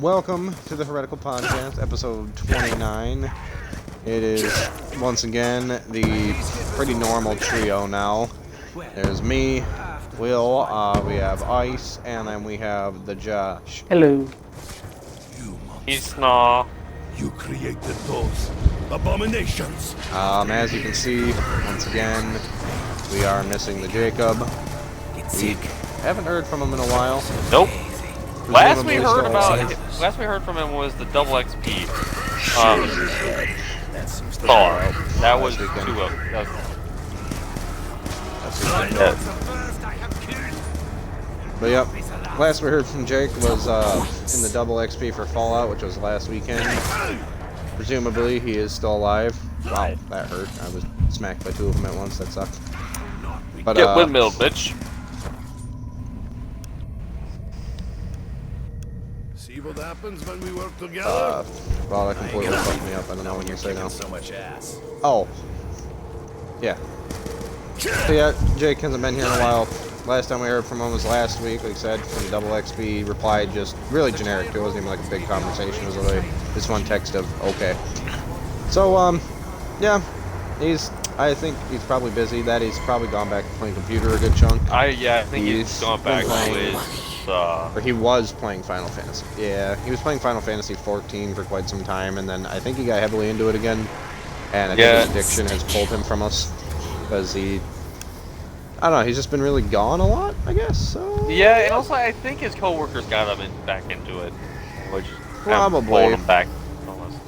Welcome to the Heretical Podcast, episode 29. It is, once again, the pretty normal trio now. There's me, Will, we have Ice, and then we have the Josh. Hello. He's not. You created those abominations. As you can see, once again, we are missing the Jacob. We haven't heard from him in a while. Nope. Last we Presumably heard from him was the double XP. Star. That was Last weekend. But yep, last we heard from Jake was in the double XP for Fallout, which was last weekend. Presumably, he is still alive. Wow, that hurt. I was smacked by two of them at once. That sucked. But Get windmill, bitch. See what happens when we work together? well, that completely fucked me up. I don't know what you say now. So much ass. Oh, yeah. So yeah, Jake hasn't been here in a while. Last time we heard from him was last week, like I said, from Double XP. Replied just really generic too. It wasn't even like a big conversation. It was really just one text of okay. So yeah, I think he's probably busy. That he's probably gone back to playing computer a good chunk. I think he's gone back been to playing- his. Or he was playing Final Fantasy. Yeah, he was playing Final Fantasy 14 for quite some time, and then I think he got heavily into it again. And I think his addiction has pulled him from us because I don't know, he's just been really gone a lot, I guess. So Yeah, and also I think his coworkers got him back into it, which Probably. pulled him back.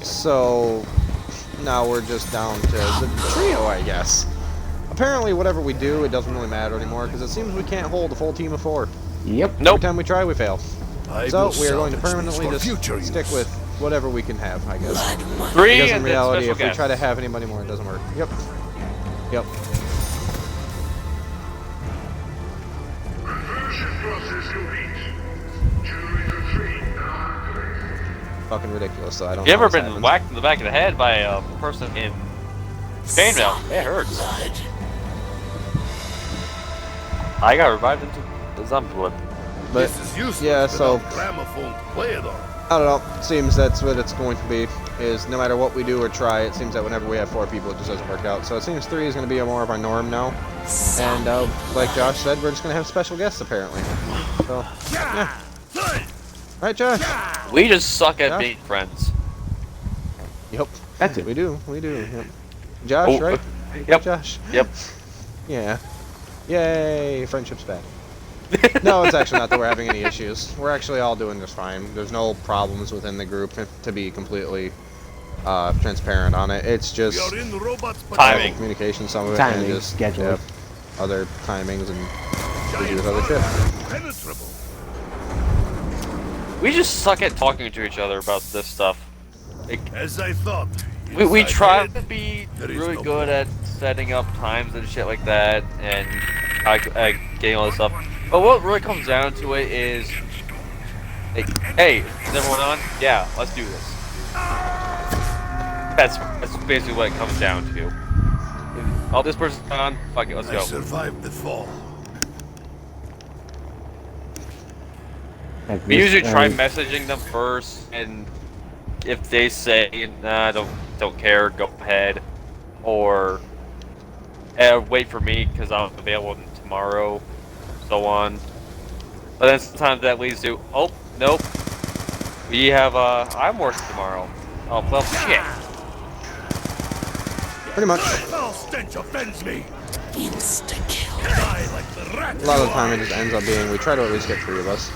So now we're just down to the trio, I guess. Apparently, whatever we do, it doesn't really matter anymore because it seems we can't hold a full team of 4. Yep. Every Nope. time we try, we fail. So we are going to salvage permanently these for just future stick use. with whatever we can have, I guess. 3 Because in and then reality, special if we guests. try to have anybody more, it doesn't work. Yep. Yep. Fucking ridiculous, though. I don't You know ever what's been happened. whacked in the back of the head by a person in chainmail? It hurts. I got revived into zombie blood. But, This is useless yeah, so, without gramophone to play it on. I don't know. Seems that's what it's going to be, is no matter what we do or try, it seems that whenever we have 4 people, it just doesn't work out. So it seems 3 is going to be more of our norm now. And, like Josh said, we're just going to have special guests, apparently. So, yeah. Right, Josh? We just suck at Yeah. being friends. Yep. That's it. We do. Yep. Josh, Oh, right? Yep. Josh. Yep. Yeah. Yay, friendship's back. No, it's actually not that we're having any issues. We're actually all doing just fine. There's no problems within the group, to be completely transparent on it. It's We just are in robots, but Timing. communication, some of it, Timing, and just schedule. other timings and we do with other shit. penetrable. We just suck at talking to each other about this stuff. Like, As I thought. we Inside try head, to be there is really no good at setting up times and shit like that, and getting all this stuff. But what really comes down to it is, like, hey, is everyone on? Yeah, let's do this. That's basically what it comes down to. Oh, this person's on. Fuck it, let's I go. survived the fall. Like We this, usually try messaging them first, and if they say, nah, don't care, go ahead, or wait for me because I'm available tomorrow, so on. But then sometimes that leads to, oh, nope, we have, I'm working tomorrow. Oh, well, shit. Pretty much. Foul stench offends me. Insta-kill. Die like the rat. A lot of the time it just ends up being, we try to at least get 3 of us.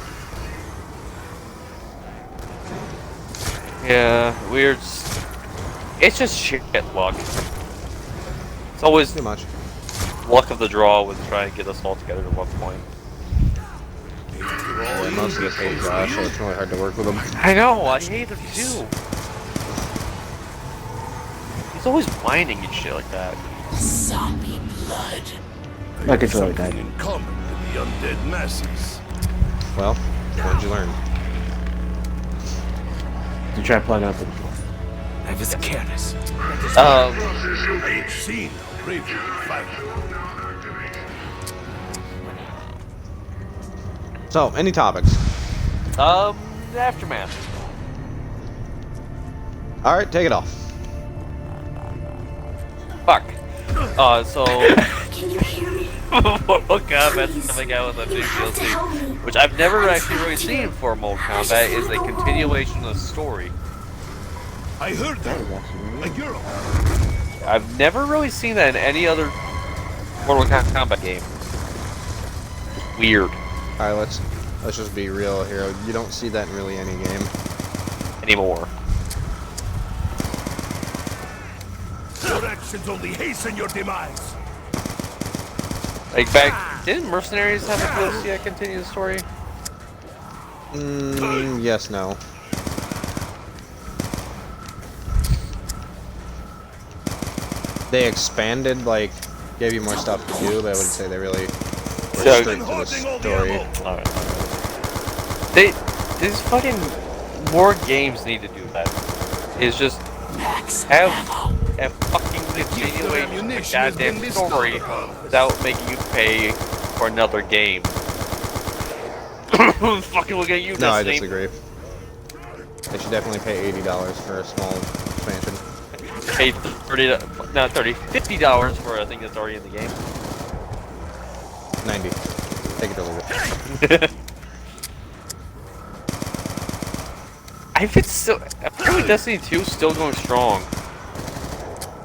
Yeah, it's just shit luck. It's always Pretty much. luck of the draw with trying to get us all together at one point. Yeah, most of us hate Josh, so it's really hard to work with him. I know, I hate him too. He's always whining and shit like that. Zombie blood. Like it's really Something bad. in common with the undead masses. Well, what did you learn? To try playing out the I was careless. I had seen how bravely you fight. So, any topics? Aftermath. All right, take it off. Fuck. So Can you hear me? Mortal Kombat's coming out with a big DLC, which I've never actually really seen for Mortal Kombat, is a continuation of the story. I heard that. A girl. I've never really seen that in any other Mortal Kombat game. It's weird. All right, let's just be real here. You don't see that in really any game. Anymore. Your actions only hasten your demise. Like back, didn't Mercenaries have a DLC that continued the story? Yes, no. They expanded, like, gave you more stuff to do, but I wouldn't say they really were So- strict to the story. Alright. These fucking more games need to do that. It's just have a fucking continuation of the goddamn story without making you pay for another game. Fucking look at you, No, I Destiny. disagree. They should definitely pay $80 for a small expansion. Pay $50 for a thing that's already in the game. 90. Take it or leave it. I feel Destiny 2 is still going strong.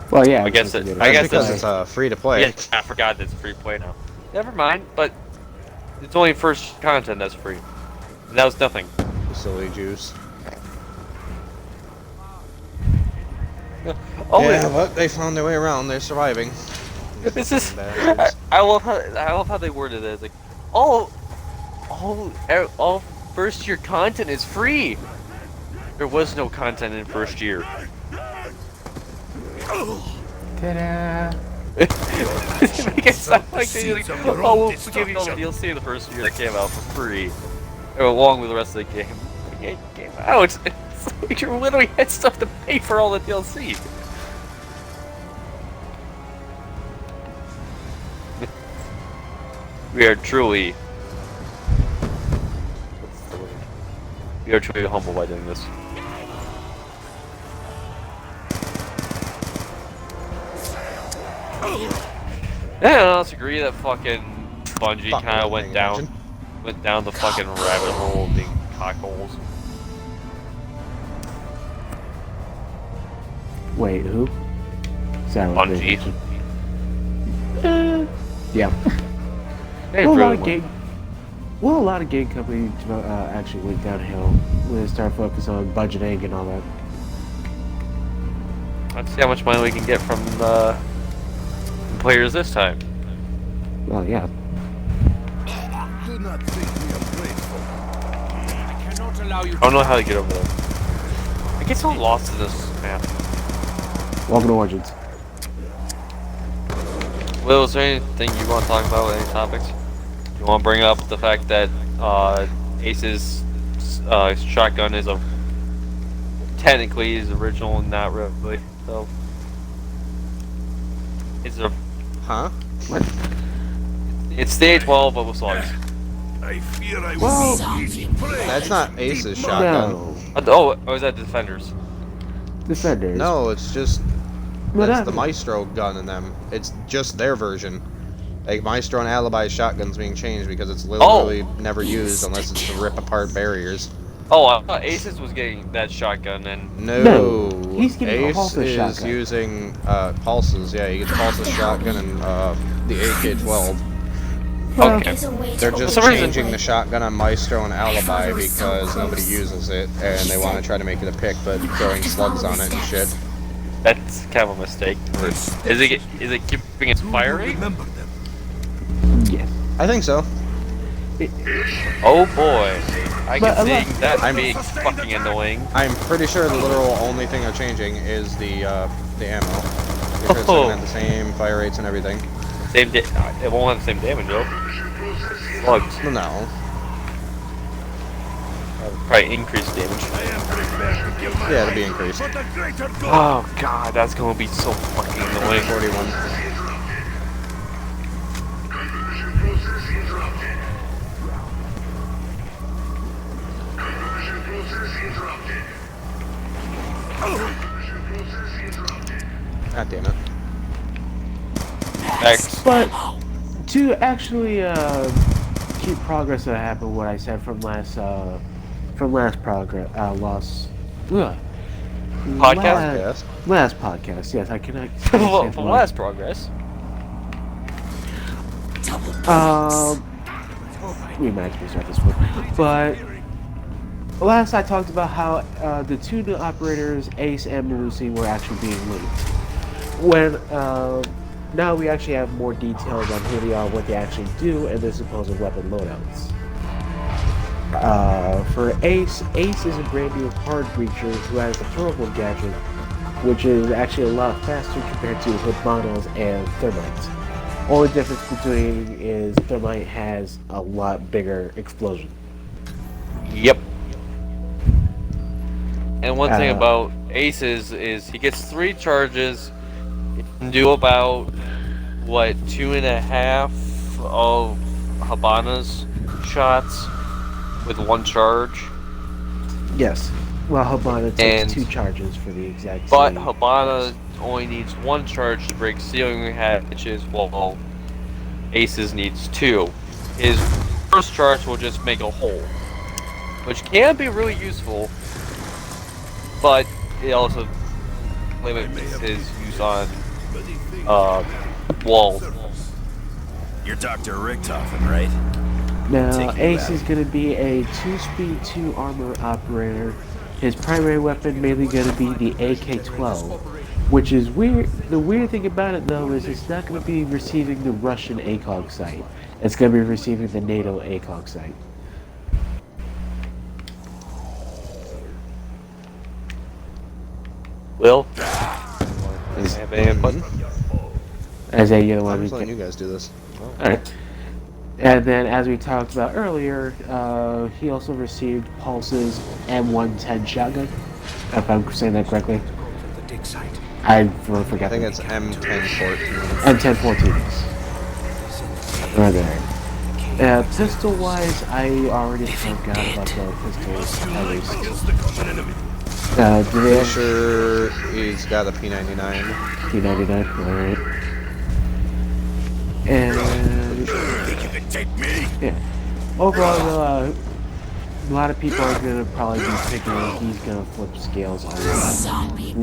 Well, yeah. I guess it's it- a I good guess because it's- it's free to play. Yeah, I forgot it's free play now. Never mind, but it's only first content that's free. And that was nothing. You silly Jews. Oh, Yeah, but they found their way around. They're surviving. this is. Bad. I love how they worded it. It's like, all first year content is free. There was no content in first year. Ta-da! Make it sound like they like, oh, we'll give you all the DLC in the first year that came out for free, along with the rest of the game. It came out. It's like you literally had stuff to pay for all the DLC. We are truly. What's the word? We are truly humble by doing this. Yeah, let's agree that fucking Bungie Fuck kind of everything, went down the fucking rabbit hole of being cockholes. Wait, who? Sorry, Bungie. Yeah. They Well, really a lot of game companies actually went downhill when they started focusing on budgeting and all that. Let's see how much money we can get from the players this time. Well, yeah. Do not think me ungrateful. I cannot allow you I don't know how to get over there. I get so lost in this map. Welcome to Origins. Will, is there anything you want to talk about? Any topics? You want to bring up the fact that Ace's shotgun is technically is original and not really. So Huh? it's stage 12, but with slugs. I fear I Well, will be easy prey. That's not Ace's shotgun. No. Oh, is that Defenders? Defenders. No, it's just But that's the Maestro gun in them. It's just their version. Like Maestro and Alibi's shotgun's being changed because it's literally never used unless it's to rip apart barriers. Oh, I thought Aces was getting that shotgun and No, he's getting a Ace Pulse's is shotgun. using pulses. Yeah, he gets Pulse's shotgun and the AK-12. Well, okay. They're just For some reason- changing the shotgun on Maestro and Alibi because nobody uses it, and they want to try to make it a pick, but throwing slugs on it and shit. That's kind of a mistake. Is it keeping its fire rate? Remember them. yes. I think so. Oh boy, I But, can see that I'm- being fucking annoying. I'm pretty sure the literal only thing they're changing is the ammo. Because it's gonna have the same fire rates and everything. It won't have the same damage though. Slugs Well, no. probably increased damage. I am prepared to give my Yeah, it'll life be increased. for the greater good. Oh god, that's gonna be so fucking annoying. 41. God damn it. Next. But to actually keep progress that happened, what I said from last progress, Podcast? last podcast. Yes, I cannot. From last progress. We might have to start this one, but last I talked about how the two new operators, Ace and Malusi, were actually being linked. When now we actually have more details on who they are, what they actually do, and their supposed weapon loadouts. For Ace is a brand new hard breacher who has a thermal gadget, which is actually a lot faster compared to Hibana's and Thermite's. Only difference between is Thermite has a lot bigger explosion. Yep. And one thing about Aces is he gets 3 charges. He can do about 2.5 of Hibana's shots with 1 charge. Yes. Well, Hibana takes And- 2 charges for the exact But same. Hibana only needs 1 charge to break ceiling hatches, while Aces needs 2. His first charge will just make a hole, which can be really useful, but it also limits his use on walls. You're Dr. Richtofen, right? Now, Take you Ace out. is going to be a 2-speed, 2 armor operator. His primary weapon mainly going to be the AK-12, which is weird. The weird thing about it, though, is it's not going to be receiving the Russian ACOG site. It's going to be receiving the NATO ACOG site. Will? Have any button? As a you know, I'm just letting you guys do this. Alright. And then, as we talked about earlier, he also received Pulse's M110 shotgun, if I'm saying that correctly. I forgot. I think it's M1014. M1014. Right there. Pistol-wise, I already forgot about the pistols. At least. Do they Pretty have sure he's got a P99. P99? Alright. And Think you can take me? yeah. Overall, though, a lot of people are gonna probably be picking. He's gonna flip scales on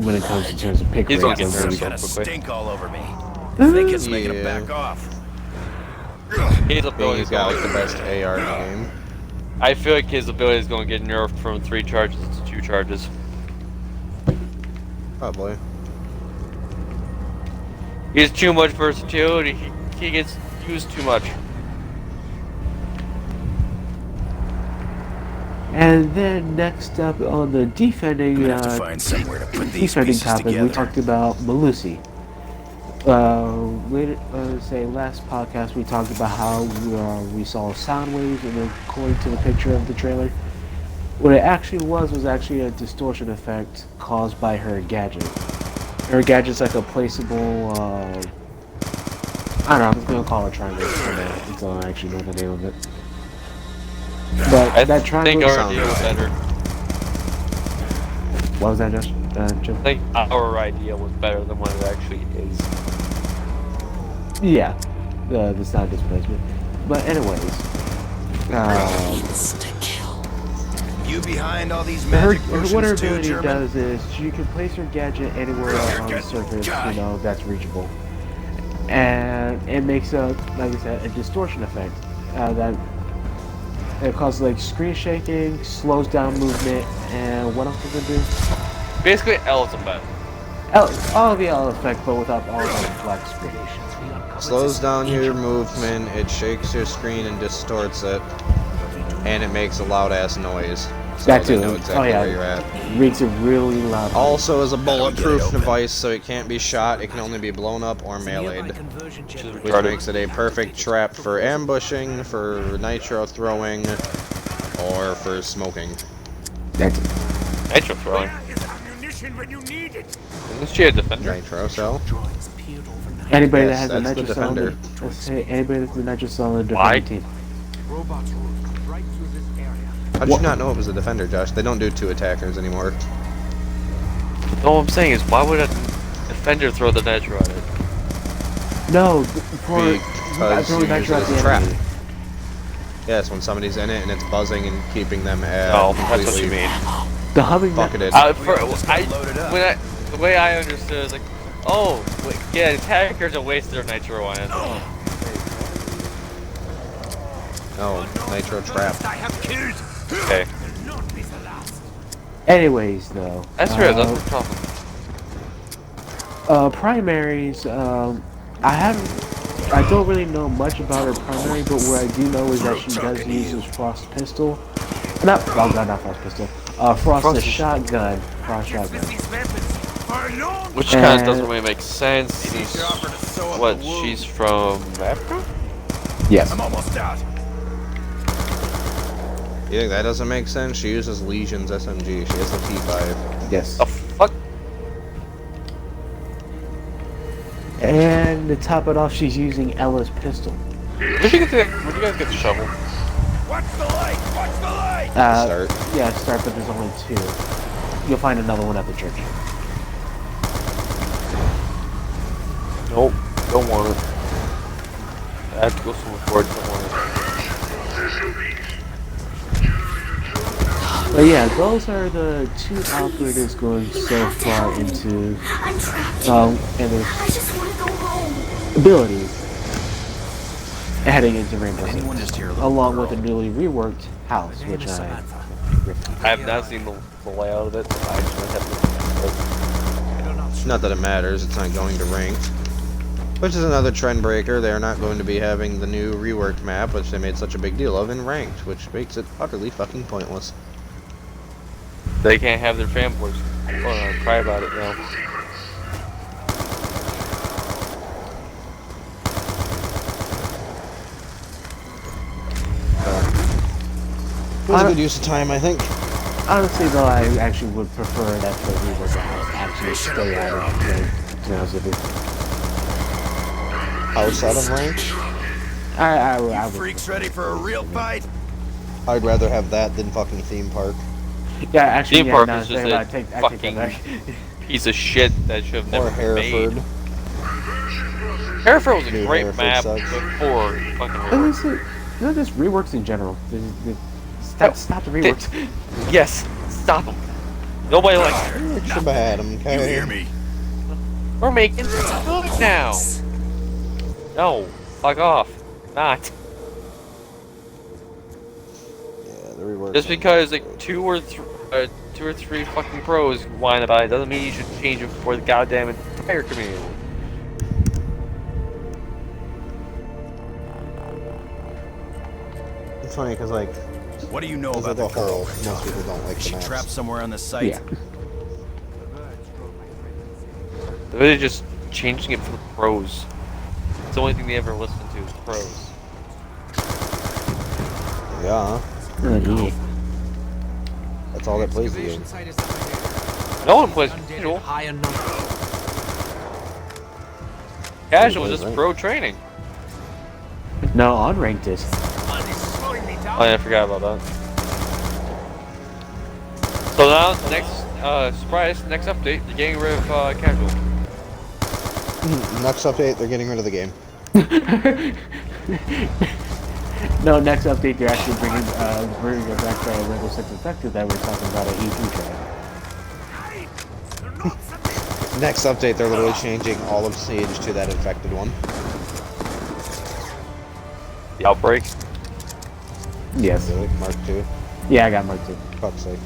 when it comes in terms of pick He's rates. gonna get and He's nerfed. got a quickly. stink all over me. I think it's making him Yeah. back off. His Being ability he's is got going. like the best AR in the game. I feel like his ability is going to get nerfed from 3 charges to 2 charges. Probably. He has too much versatility. He gets used too much. And then next up on the defending, I'm gonna have to find somewhere to put these defending pieces topic, we together. talked about Malusi. Last podcast we talked about how we saw sound waves, and according to the picture of the trailer, what it actually was actually a distortion effect caused by her gadget. Her gadget's like a placeable, I don't know, I'm just gonna call it triangle for now until I actually know the name of it. But I that think triangle. our sounds idea was right. better. What was that, Jim? I think our idea was better than what it actually is. Yeah, the sound displacement. But anyways, You behind all these her magic what her potions too, ability German? does is she can place her gadget anywhere on the surface, that's reachable, and it makes like I said, a distortion effect that it causes like screen shaking, slows down movement, and what else does it do? Basically, L is a bet. All of the L effect, but without all the flex gradations. Slows down your movement, it shakes your screen and distorts it, and it makes a loud ass noise. So That they too. know exactly where you're at. Makes it really loud. Also is a bulletproof open. device, so it can't be shot, it can only be blown up or meleeed. Which Retarded. makes it a perfect trap for ambushing, for nitro throwing, or for smoking. That's it. Nitro throwing. Isn't she a defender? Nitro cell. Anybody Yes, that has a that's the nitro cell, defender. let's say anybody that's a nitro cell in the Why? defending team. Robots rolled right through this area. How'd you not know it was a defender, Josh? They don't do 2 attackers anymore. All I'm saying is, why would a defender throw the nitro at it? No, Because throwing you nitro use it at as the a trap. enemy. Yes, when somebody's in it and it's buzzing and keeping them at Oh, that's what you completely mean. The humming bucketed. The way I understood is like, oh, wait, yeah, attackers don't waste their nitro on it. Oh, nitro trap. I have killed. Okay, Not be the last. Anyways, though. that's real. That's what we're talking. Primaries, I don't really know much about her primary, but what I do know is that she does use this Frost pistol. Not Frost pistol. Frost the shotgun. Frost shotgun. These weapons are long. Which kind of doesn't really make sense since what she's from Africa. Yes. I'm almost out. You think that doesn't make sense? She uses Legion's SMG. She has the T5. Yes. The fuck? And to top it off, she's using Ella's pistol. Where'd you guys get the shovel? Watch the light. Watch the light. Start. Yeah, start, but there's only 2. You'll find another one at the church. Nope, don't want it. I have to go somewhere for it. Don't want But yeah, those are the 2 operators going so far into I'm trapped. and their I just want to go home. abilities heading into Rainbow Six, Anyone just here? along with a newly reworked house, which I I have not seen the layout of it. So I just have to. Not that it matters, it's not going to ranked. Which is another trend breaker. They are not going to be having the new reworked map, which they made such a big deal of, in ranked, which makes it utterly fucking pointless. They can't have their fanboys cry about it now. It was a good use of time, I think. honestly though, I actually would prefer that the reworked house actually stay out of ranked, to be honest with you. House out of ranked? I would. Freaks ready for a real fight? I'd rather have that than fucking theme park. Yeah, actually, Theme yeah, park no, is just I a take that fucking back. piece of shit that should have never Or been made. Hereford. Hereford was a New great Hereford map sucks. before fucking And reworked. it's, just reworks in general. Stop the reworks. Yes, stop them. Nobody likes it. Should have had them, You okay? hear me? We're making food now. No, fuck off. Not. Yeah, the rework. Just because like two or three fucking pros whine about it doesn't mean you should change it for the goddamn entire community. It's funny because, like, What do you know as about a the girl? whole, most people don't like the She maps. trapped somewhere on the site. Yeah. They're really just changing it for the pros. It's the only thing they ever listen to is pros. Yeah, Yeah. that's all that plays the game. No one plays casual. Casual is just pro training. No, unranked is. Oh yeah, I forgot about that. So now, next, surprise, next update, they're getting rid of casual. Next update, they're getting rid of the game. No, next update they're actually bringing it back to Rainbow Six Infected that we're talking about at E3 training. Next update, they're literally changing all of Siege to that infected one. The outbreak. Yes. Really? Mark 2? Yeah, I got Mark 2. Fuck's sake.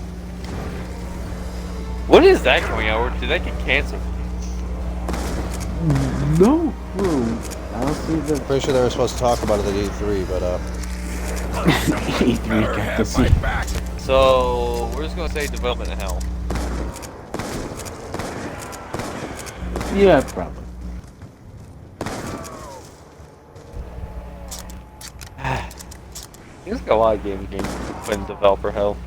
When is that coming out? Or did that get canceled? No clue. I don't see the Pretty sure they were supposed to talk about it at E3, but E3 got to see. So we're just gonna say development in hell. Yeah, probably. There's like a lot of games when developer hell.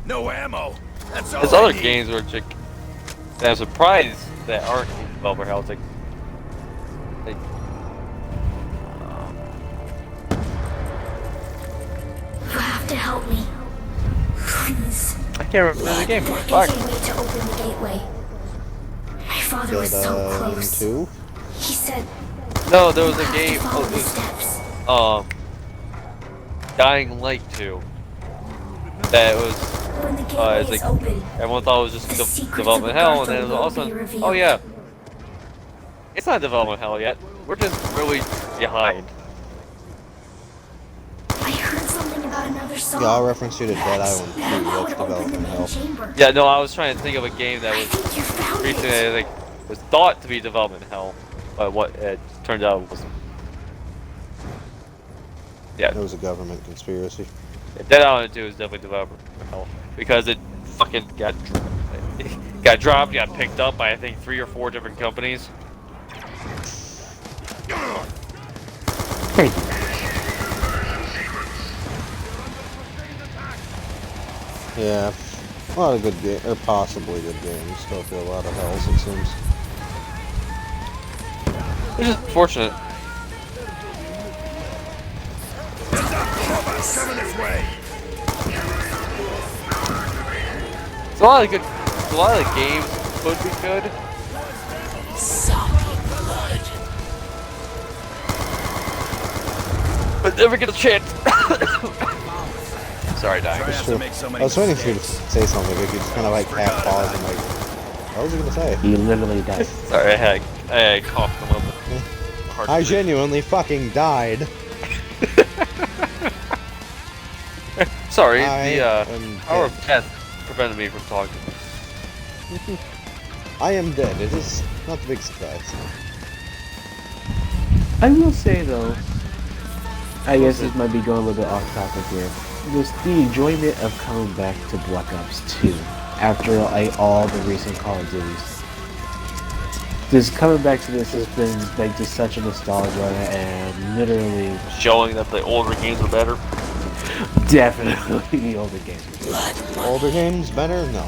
No ammo. That's all. There's I other need. games where chick that I'm surprised that aren't in developer hell. It's like You have to help me. Please. I can't remember the game. There Fuck. is a way to open the gateway. My father was so close. 2? He said, No, there was "You a have to game. follow Oh, the it steps." was, Dying Light 2. That was. When the gateway It's is like open, everyone thought it was just the secrets development of hell, and Agartha then it was will all of be a sudden, revealed. oh yeah, it's not development hell yet. We're just really behind. I heard something about another song. Yeah, I'll reference you to Dead Perhaps Island 2. that'll That's open the development main hell. chamber. Yeah, no, I was trying to think of a game that I was think you found recently it. like was thought to be development hell, but what it turned out it wasn't. Yeah, It was a government conspiracy. Dead Island 2 is definitely development hell because it fucking got dropped, got picked up by I think 3 or 4 different companies. Thank you. Yeah. A lot of good games, or possibly good games. Go through a lot of hells, it seems. Which is fortunate. Robots coming this way. It's a lot of good. A lot of the games could be good. But never get a chance. Sorry, dying. Sorry I have to make so many I was waiting for you to mistakes. say something, but you just kind of like half pause and like, what was he gonna say? You literally died. Sorry, I had coughed a little bit. Hard I to breathe. genuinely fucking died. Sorry, I the am power of dead. death prevented me from talking. I am dead. It is not the big surprise. I will say though, I guess this might be going a little bit off topic here. Just the enjoyment of coming back to Black Ops 2 after like all the recent Call of Duties. Just coming back to this has been like just such a nostalgia and literally Showing that the older games were better. definitely the older games. Older games better? No.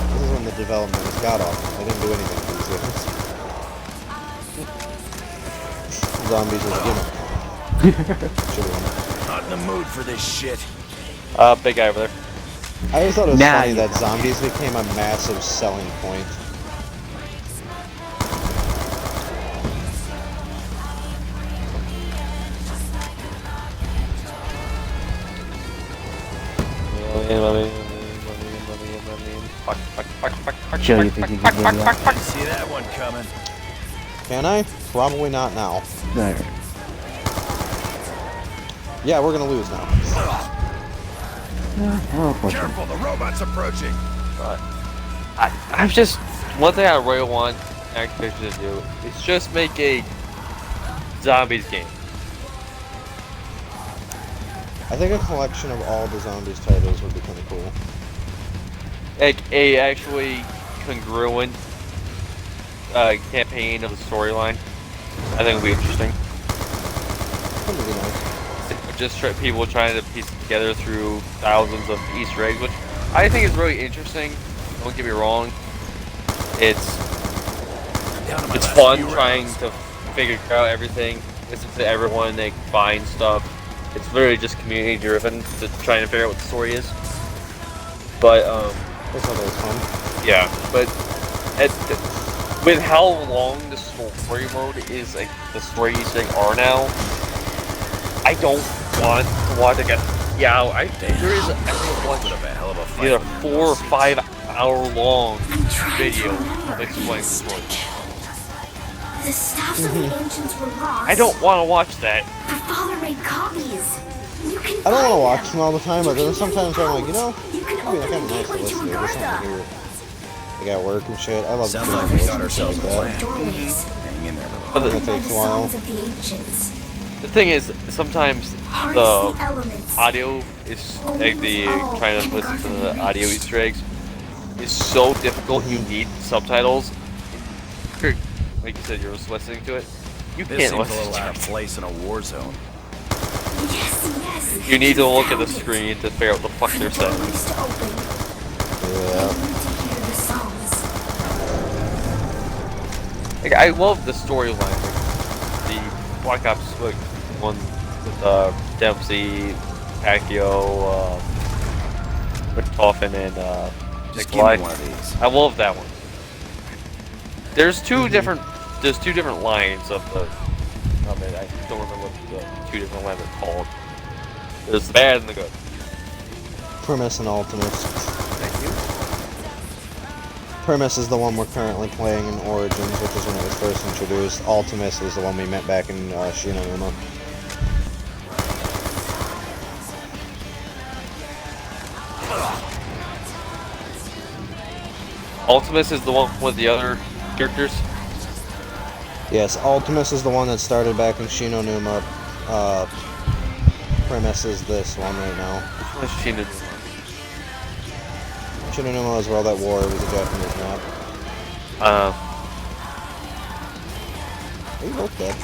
This is when the development was god awful. They didn't do anything for these games. Zombies was a gimmick. Should've won. Not in the mood for this shit. Big guy over there. I always thought it was Now funny you that know. zombies became a massive selling point. Joe, you think you can get it out? Didn't see that one coming. Can I? Probably not now. No. Yeah, we're gonna lose now. Oh, unfortunately. Careful, the robot's approaching. I'm just one thing I really want Activision to do is just make a zombies game. I think a collection of all the zombies titles would be kind of cool. Like a actually congruent campaign of the storyline. I think it would be interesting. That would be nice. Just people trying to piece it together through thousands of Easter eggs, which I think is really interesting. Don't get me wrong. It's Down to my last fun few trying rounds. to figure out everything, listen to everyone, they find stuff. It's literally just community driven to trying to figure out what the story is. But That's how that was fun. yeah, but with how long the story mode is, like the story Easter egg are now, I don't want to watch again. Yeah, there is I think What a hell of a fight. either 4 or 5 hour long I'm trying video to remember. explaining the story. The staffs of the ancients were lost. I don't want to watch that. My father made copies. You can I don't want to buy watch them. them all the time, but then sometimes I'm like, you know, You can it'd be open kind of the nice to gateway listen to. to There's something Agartha. here. I got work and shit. I love Sounds to like listen we to got ourselves a that. plan. Doorways. Hang in there, little. But That By takes the a while. songs of the ancients. The thing is, sometimes Harness the the elements. audio is like the trying to listen to the audio Easter eggs is so difficult. You need subtitles. Like you said, you're just listening to it. You This can't seems a listen little to out of it. place in a war zone. Yes. You need to look at the found it. screen to figure out what the fuck For they're the saying. doorways to open. Yeah. You need to hear the songs. Like, I love the storyline. Like, the Black Ops like, one with Dempsey, Pacquiao, McToffin, and Just give Nikolai. me one of these. I love that one. There's two different lines of it. I don't remember what the two different lines are called. There's the bad and the good. Premise and Ultimus. Thank you. Premise is the one we're currently playing in Origins, which is when it was first introduced. Ultimus is the one we met back in Shinonuma. Ultimus is the one with the other characters. Yes, Ultimus is the one that started back in Shinonuma. Premise is this one right now. Which one is Shinonuma was World at War. It was a Japanese map. Are you both dead?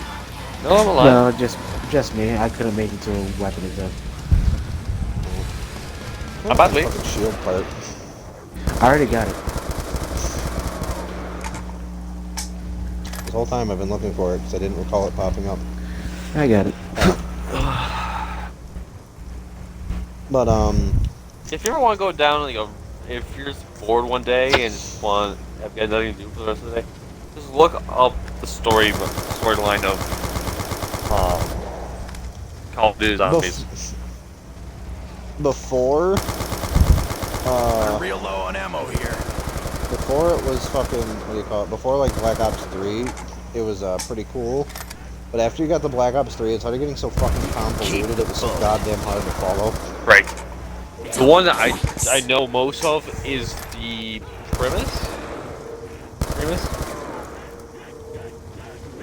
No, I'm alive. No, just me. I could have made it to a weapon exam. How about me? Fucking shield part. I already got it. This whole time I've been looking for it because I didn't recall it popping up. I got it. But If you ever want to go down, like if you're just bored one day and just have got nothing to do for the rest of the day, just look up the storyline of Call of Duty Zombies. Before, I'm real low on ammo here. before it was fucking, what do you call it? Before like Black Ops 3, it was pretty cool. But after you got the Black Ops 3, it started getting so fucking convoluted. It was so goddamn hard to follow. Right. The one that I know most of is the Premise.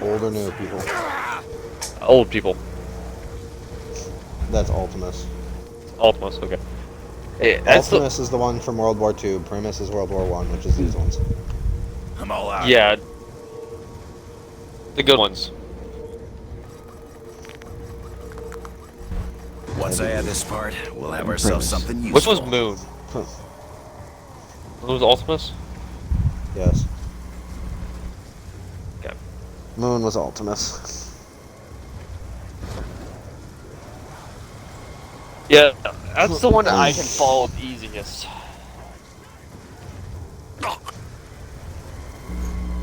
Old or new people. Old people. That's Ultimus. Ultimus. Okay. Hey, that's Ultimus is the one from World War II. Premise is World War I, which is these ones. I'm all out. yeah. The good ones. Once I add this part, we'll have ourselves something useful. Which one's Moon? Moon was Ultimus? Yes. Okay. Moon was Ultimus. Yeah, that's the one that I can follow the easiest.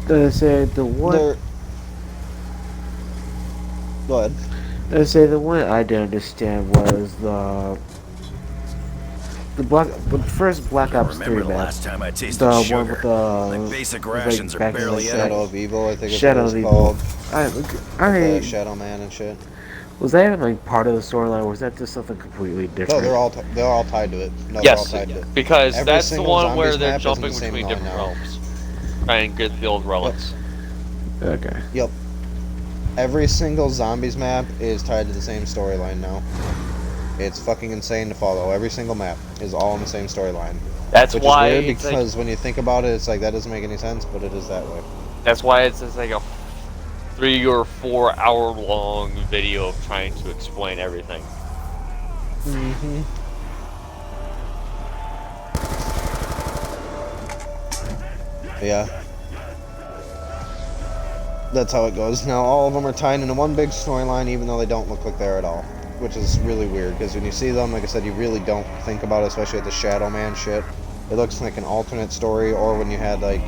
They say the one. Go ahead. They say the one I didn't understand was the first Black Ops 3 Remember the map. last time I tasted The one sugar? with the My basic like, rations back are in the barely day. Shadow of Evil, I think Shadow it's of called. I Shadow Man and shit. was that even like part of the storyline, or was that just something completely different? No, they're all tied to it. No, Yes, they're all tied to it. because Every that's the single one where zombies they're map is in jumping the same between line different now. realms. Trying to get the old relics. Okay. Yep. Every single zombies map is tied to the same storyline now. It's fucking insane to follow. Every single map is all in the same storyline. That's Which why is weird it's like, because when you think about it, it's like that doesn't make any sense, but it is that way. that's why it's just like a 3 or 4 hour long video of trying to explain everything. Mm-hmm. Yeah. That's how it goes. Now all of them are tied into one big storyline, even though they don't look like they're at all. Which is really weird, because when you see them, like I said, you really don't think about it, especially with the Shadow Man shit. It looks like an alternate story, or when you had, like,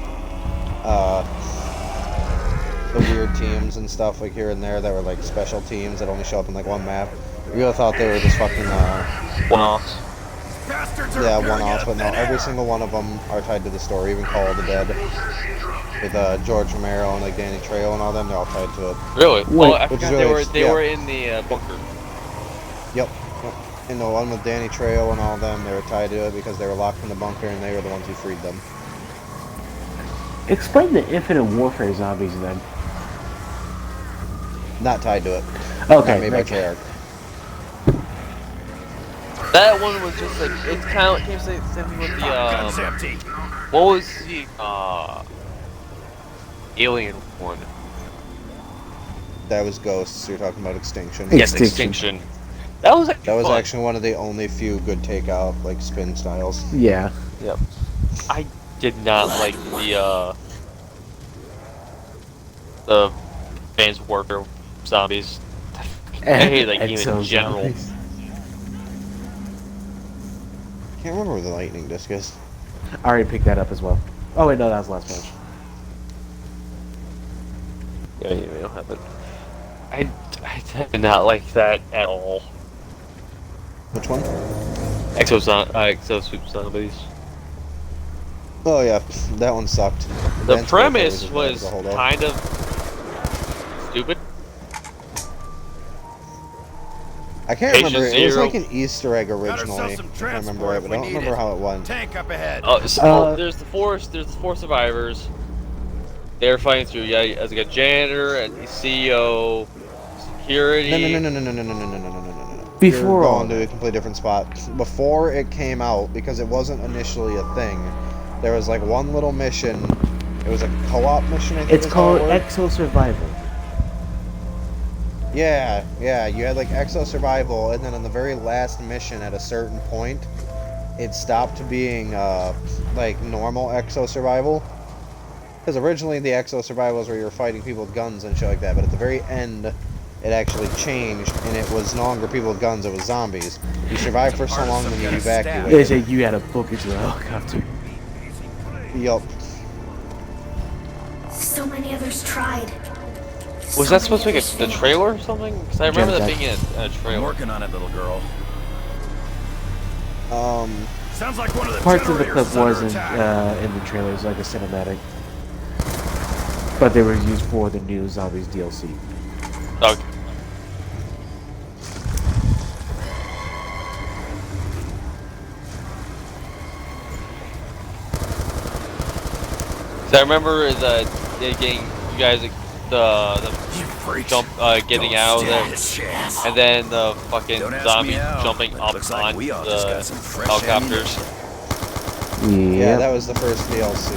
the weird teams and stuff, like, here and there, that were, like, special teams that only show up in, like, one map. You really thought they were just fucking, One-offs. yeah, one-offs, but no, every single one of them are tied to the story, even Call of the Dead. With, George Romero and, like, Danny Trejo and all them, they're all tied to it. Really? Oh, I Which forgot is they really- were yeah. in the bunker. Yep. And the one with Danny Trejo and all them, they were tied to it because they were locked in the bunker and they were the ones who freed them. Explain the Infinite Warfare zombies then. Not tied to it. Okay. Not made by okay. Treyarch. That one was just like, it's kind of like, same thing with the, Gun's empty. what was the, alien one? That was Ghosts. You're talking about Extinction. Yes, Extinction. Extinction. That was actually That was fun. actually one of the only few good takeout, like, spin styles. Yeah. Yep. I did not like the Advanced Warfare zombies. I hate that game in Exo general. zombies. Can't remember where the lightning disc is. I already picked that up as well. Oh wait, no, that was the last match. Yeah, you don't have it. I did not like that at all. Which one? Exo Soup Zombies. Oh yeah, that one sucked. The Dance premise Floor was a whole day. kind of stupid. I can't Patient remember. It was Zero. like an Easter egg Got originally. ourselves some If I remember transport right, if but we I don't need remember it. how it went. Tank up ahead. There's the four survivors. They're fighting through. Yeah, as like a janitor, a CEO, security. No. Before You're all going to a that. completely different spot. Before it came out, because it wasn't initially a thing, there was like one little mission. It was like a co-op mission, I think. It's is how called it worked. Exo Survival. Yeah. You had like Exo Survival, and then on the very last mission, at a certain point, it stopped being like normal Exo Survival. Because originally the Exo Survival was where you were fighting people with guns and shit like that, but at the very end, it actually changed, and it was no longer people with guns, it was zombies. You survive for so long, then you They evacuate. said you had to book into a helicopter. Yup. So many others tried. Was that supposed to be the trailer or something? Because I remember that Jack. being a I'm trailer. working on it, little girl. Sounds like one of the Parts of the clip generators is under wasn't attack. in the trailer, it was like a cinematic. But they were used for the new Zombies DLC. Okay. So I remember they getting you guys the You freaks. jump getting Don't out of stand there, a chance. and then the fucking Don't ask zombie me how, jumping but up looks like on we all just got the some fresh helicopters. Yeah, Yeah. that was the first DLC.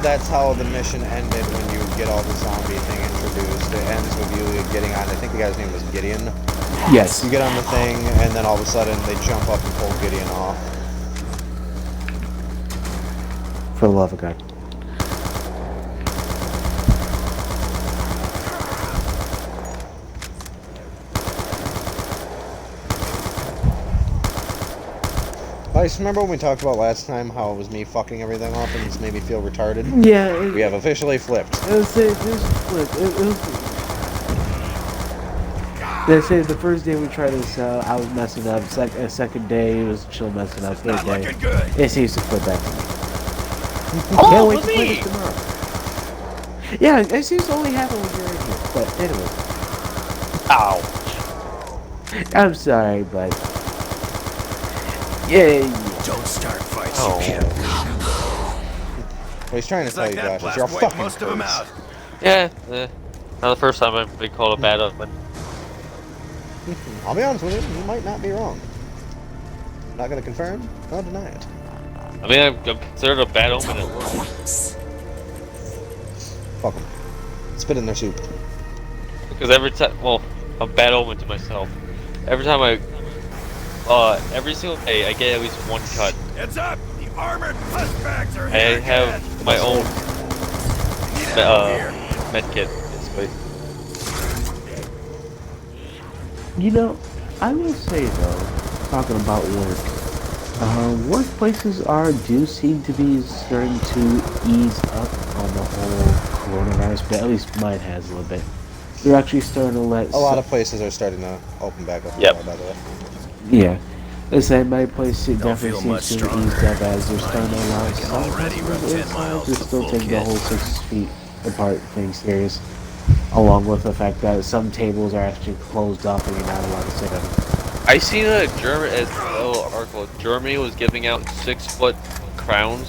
That's how the mission ended when you get all the zombie thing introduced. It ends with you getting on, I think the guy's name was Gideon. Yes. You get on the thing, and then all of a sudden they jump up and pull Gideon off. For the love of God. I just remember when we talked about last time how it was me fucking everything up and it's made me feel retarded. Yeah. We have officially flipped. They say the first day we tried this out, I was messing up. Second day, it was chill messing up. Third Not day, looking good. it seems to flip back to me. Oh, Can't wait it to was play me! this tomorrow. Yeah, it seems to only happen when you're in here. But anyway, Ow. I'm sorry, but yeah. Don't start fights, Oh. you kid. What he's trying to It's tell like you, that Josh, is blast you're a wiped fucking most of them curse. out. Yeah. Not the first time I've been called a bad omen. I'll be honest with you, you might not be wrong. Not gonna confirm, nor deny it. I mean, I'm considered a bad omen at work. Fuck them. Spit in their soup. Because every time, well, I'm a bad omen to myself. Every time every single day I get at least one cut. Heads up! The armored push bags are I here have again. my own Need ammo here. med kit, basically. You know, I will say though, talking about work, workplaces do seem to be starting to ease up on the whole coronavirus, but at least mine has a little bit. They're actually starting to let A lot of places are starting to open back up. Yep. By the way. yeah. They say my place it Don't definitely feel much seems to have stronger. eased up as they're starting to allow I can some already run customers 10 inside. miles They're with a still full taking the kit. whole 6 feet apart thing serious, along with the fact that some tables are actually closed off and you're not allowed to sit at them. I seen a German as a little article. Germany was giving out 6-foot crowns,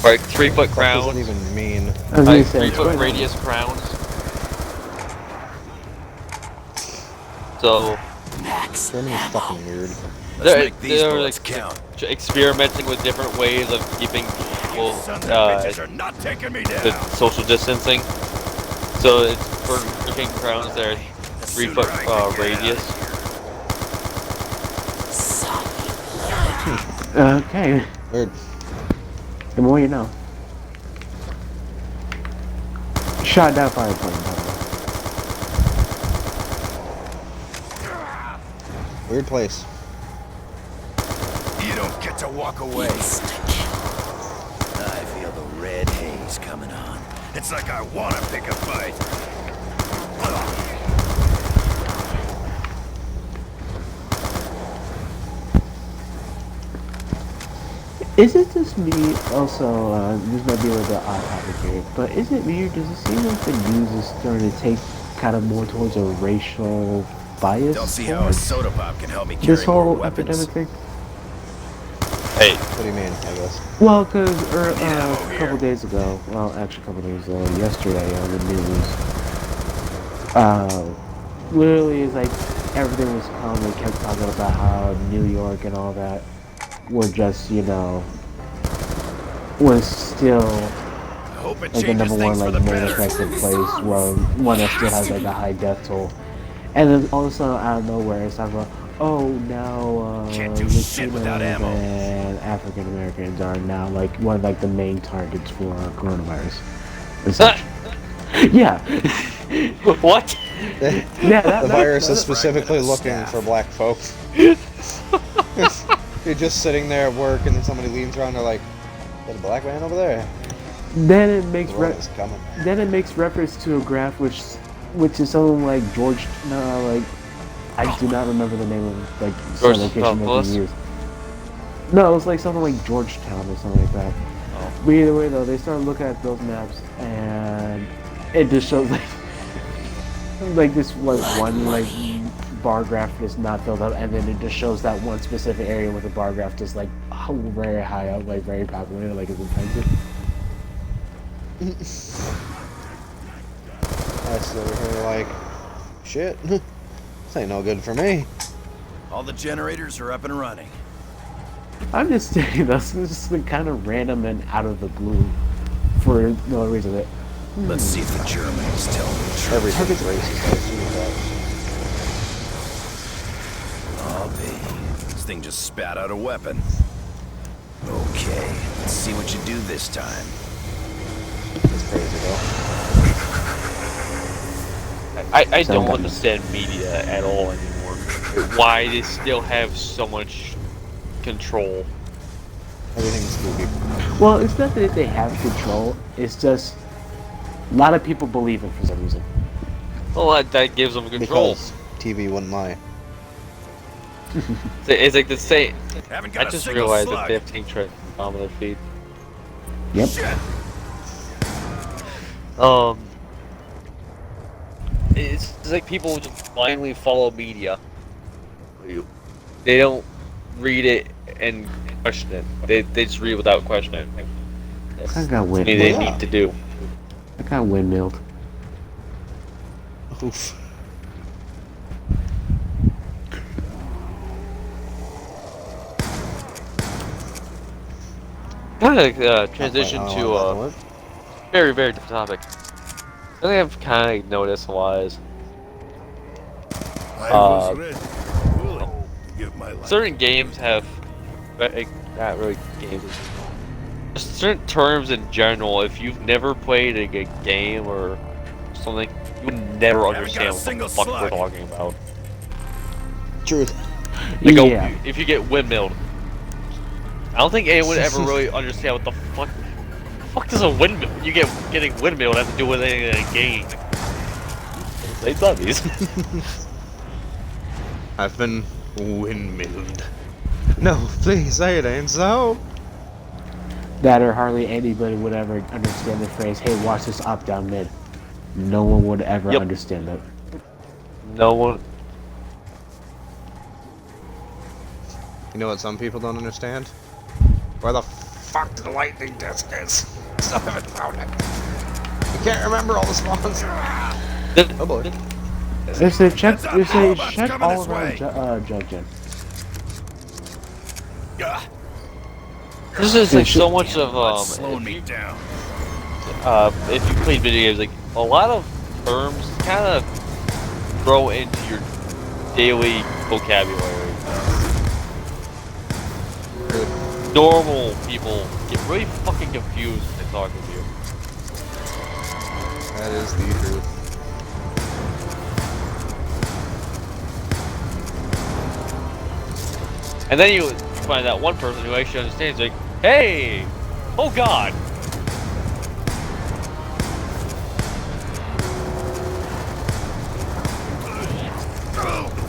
like 3-foot What does crowns, that even mean? I was gonna like say, 3-foot explain radius crowns. So Germany's fucking weird. Let's make these they're bullets like count. experimenting with different ways of keeping people Sons of bitches are not taking me the down. social distancing. So it's for looking crowns that are 3-foot radius. Okay, Weird. the more you know. Shot down fire plane, by the way. Weird place. You don't get to walk away. I feel the red haze coming on. It's like I want to pick a fight. Is it just me? Also, this might be a little bit odd topic here, but is it weird? Does it seem like the news is starting to take kind of more towards a racial bias? Don't see how a soda pop can help me carry This more whole weapons. epidemic thing? Hey, What do you mean, I guess? Well, because a couple days ago, well, actually a couple days ago, yesterday on the news, literally it's like everything was calm. They kept talking about how New York and all that were just, was still I hope it like the changes number one things for like the main better. affected place, where one that still has like a high death toll. And then all of a sudden, out of nowhere, it's talking about, oh, now Can't do shit without Latinos ammo. and African Americans are now like one of like the main targets for coronavirus. Essentially. Yeah. what? Yeah. The virus is Right specifically into the looking staff. for black folk. You're just sitting there at work and then somebody leans around and they're like, there's a black man over there. Then it makes The world is coming. reference to a graph which is something like I do not remember the name of like some location that they used. No, it was like something like Georgetown or something like that. Oh. But either way though, they started looking at those maps and it just shows like this was one like bar graph is not filled up, and then it just shows that one specific area with the bar graph just like very high up, like very populated, like it's infected. I still hear like, shit, this ain't no good for me. All the generators are up and running. I'm just saying this has just been kind of random and out of the blue for no reason. Let's see if the Germans tell me the truth. Everything's racist. I assume that. Oh, this thing just spat out a weapon. Okay, let's see what you do this time. It's crazy though. I don't understand media at all anymore. Why they still have so much control. Everything's spooky. Well, it's not that they have control. It's just a lot of people believe it for some reason. Well, that gives them control. Because TV wouldn't lie. It's like the same. Haven't I got a just single realized that slug. they have tank trucks on their feet. Yep. Shit. It's like people just blindly follow media. They don't read it and question it. They just read without questioning. That's I got to me windmilled. they Yeah. need to do. I got windmilled. Oof. Kind of transition Oh, to what? very, very different topic. Something I've kind of noticed wise. I was ready, willing to give my life. Certain games have, not really games, just certain terms in general. If you've never played a game or something, you would never Haven't got a understand what the single fuck slug. we're talking about. Truth. Like Yeah. if you get windmilled, I don't think anyone would ever really understand what the fuck. Fuck does a windmill? You getting windmilled have to do with anything in a game? They dummies. I've been windmilled. No, please say it ain't so. That or hardly anybody would ever understand the phrase, hey, watch this up, down, mid. No one would ever Yep. understand that. No one. You know what some people don't understand? Where the fuck the lightning disc is. Still haven't found it. I can't remember all the spawns. Oh boy. They say check, Heads up, they say robots check coming all this around way. Junction. This is like so much of What's slowing if me you, down? if you played video games, like a lot of terms kind of grow into your daily vocabulary. Normal people get really fucking confused when they talk with you. That is the truth. And then you find that one person who actually understands, like, hey, oh god.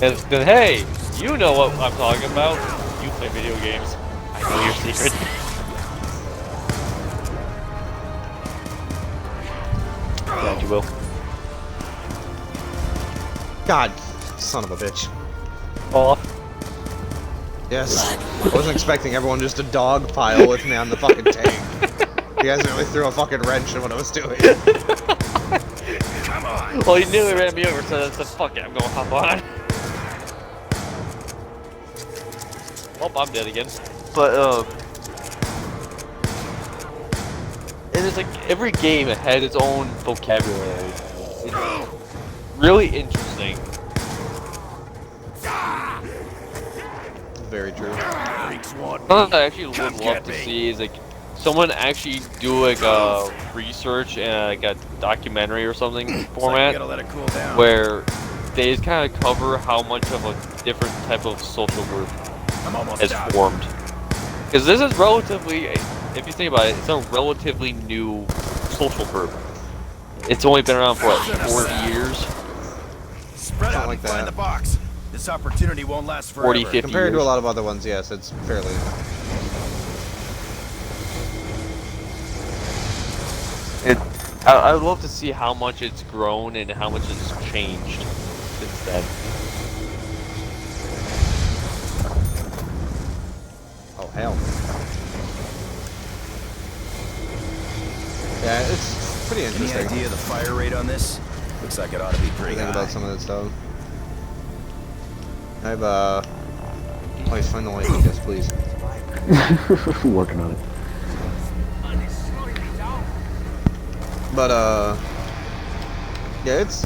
And then, hey, you know what I'm talking about. You play video games. I know your secret. Glad you will. God, son of a bitch. Oh. Yes. I wasn't expecting everyone just to dogpile with me on the fucking tank. You guys really threw a fucking wrench in what I was doing. Come on. Well, he knew he ran me over, so I said, fuck it, I'm gonna hop on. Oh, I'm dead again. But, and it's like, every game had its own vocabulary. It's really interesting. Very true. What I actually would love to see is, like, someone actually do, like, a research and, like, a documentary or something format, Gotta let it cool down. where they just kind of cover how much of a different type of social group I'm almost has out. formed. Because this is relatively, if you think about it, it's a relatively new social group. It's only been around for, what, 40 years? Spread out like and find that. the box. This opportunity won't last forever. 40, 50 Compared to years. a lot of other ones, yes, it's fairly. I would love to see how much it's grown and how much it's changed since then. Oh hell. Yeah, it's pretty Any interesting. idea the fire rate on this? Looks like it ought to be pretty Think high. about some of that stuff. I've always find the light, yes, please. Working on it. But yeah, it's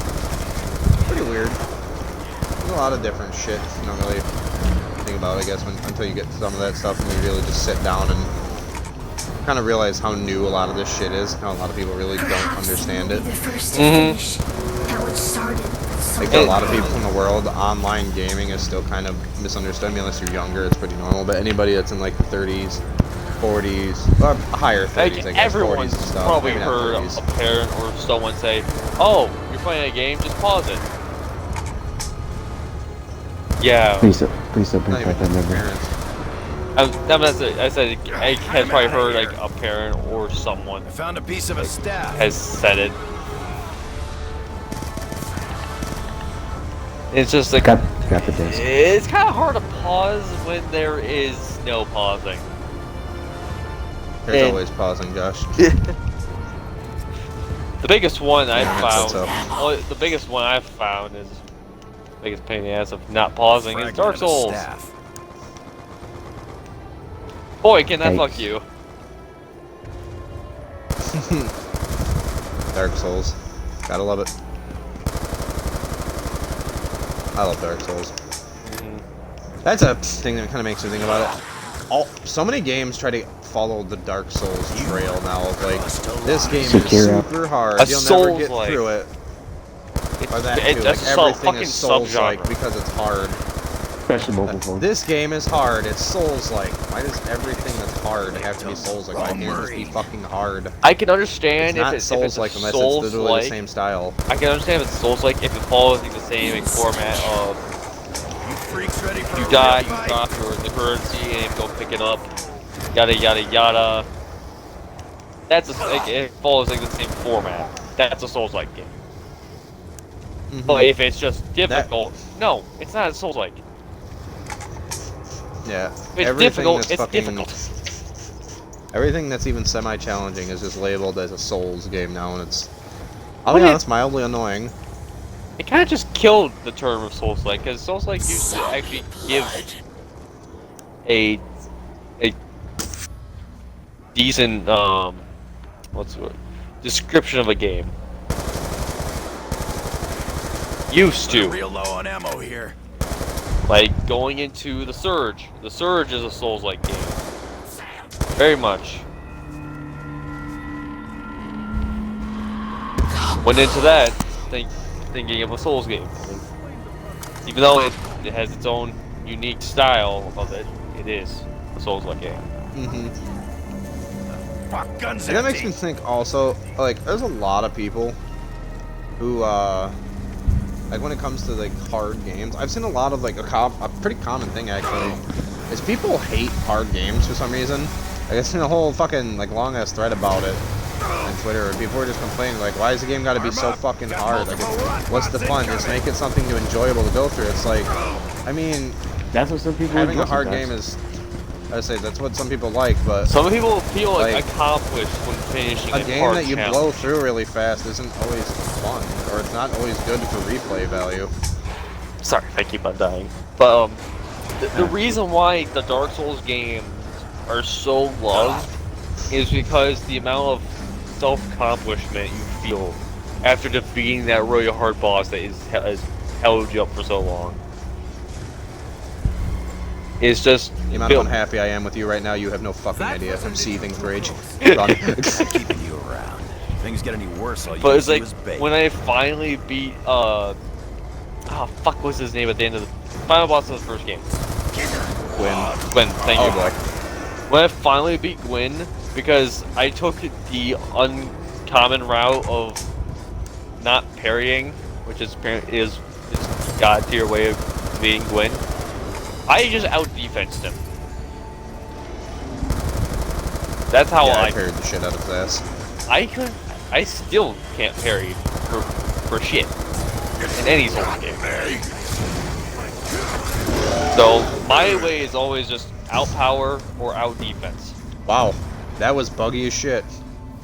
pretty weird. There's a lot of different shit you don't really think about, I guess, until you get some of that stuff and you really just sit down and kind of realize how new a lot of this shit is. How a lot of people really don't understand it. The first to finish how it started. Like for a lot of people in the world, online gaming is still kind of misunderstood. I mean, unless you're younger, it's pretty normal. But anybody that's in like the 30s, 40s, or higher 30s, Like, I guess, everyone's 40s and stuff. probably maybe not heard 30s. a parent or someone say, "Oh, you're playing a game, just pause it." Yeah. Please don't bring Not back even that memory. parents. I said I has probably heard like a parent or someone I found a piece of a staff. has said it. It's just like Got the disc. it's kind of hard to pause when there is no pausing. There's And- always pausing, Josh. The biggest one I've Yeah, found, that's the biggest one I've found is the biggest pain in the ass of not pausing is Dark Fragment of a Souls. staff. Boy, can that Yikes. fuck you? Dark Souls. Gotta love it. I love Dark Souls. That's a thing that kind of makes me think about it. So many games try to follow the Dark Souls trail now of like, this game is Sekiro. super hard, A you'll never get Souls-like. through it. Or that too, That's like a everything fucking is Souls-like subgenre. because it's hard. Especially mobile phones. This game is hard, it's Souls-like. Why does everything that's hard have to be Souls-like? Why can't it just be fucking hard? I can understand It's not if it's Souls-like unless it's literally the Souls-like. same style. I can understand if it's Souls-like if it follows the same like, format of You freaks ready for you a die, real you fight? drop the currency, and go pick it up. Yada yada yada. That's it follows like the same format. That's a Souls-like game. Mhm. But if it's just difficult, no, it's not a Souls-like. Yeah, It's everything difficult. that's It's fucking, difficult. everything that's even semi-challenging is just labeled as a Souls game now, and it's, I'll Well, be yeah. honest, mildly annoying. It kind of just killed the term of Souls-like because Souls-like used to actually give a decent what's the word? Description of a game. Used We're to. real low on ammo here. Like going into the Surge. The Surge is a Souls-like game. Very much. Went into that thinking of a Souls game. Even though it has its own unique style of it, it is a Souls-like game. Mm-hmm. Fuck, guns And that makes empty. me think also, like, there's a lot of people who, like, when it comes to, like, hard games, I've seen a lot of, like, a pretty common thing, actually, is people hate hard games for some reason. Like, I've seen a whole fucking, like, long-ass thread about it on Twitter, where people were just complaining, like, why is the game gotta be so fucking hard? Like, what's the fun? Just make it something enjoyable to go through. It's like, I mean, That's what some people having enjoy a hard sometimes. game is, I would say, that's what some people like, but Some people feel like Like, accomplished when finishing a a game hard that you challenge. blow through really fast isn't always fun, or it's not always good for replay value. Sorry if I keep on dying. But the reason why the Dark Souls games are so loved is because the amount of self-accomplishment you feel after defeating that really hard boss that has held you up for so long. It's just The amount of unhappy I am with you right now, you have no fucking idea. I'm seething with rage. Run. Keeping you around. Things get any worse, all you But it's see like is bait. when I finally beat oh fuck, what's his name at the end of the final boss of the first game? Gwyn, thank you. Oh boy. When I finally beat Gwyn, because I took the uncommon route of not parrying, which is god tier way of being Gwyn, I just out defensed him. That's how Yeah, I I parried the shit out of this. I still can't parry for shit in any Souls game. So my way is always just out power or out defense. Wow, that was buggy as shit.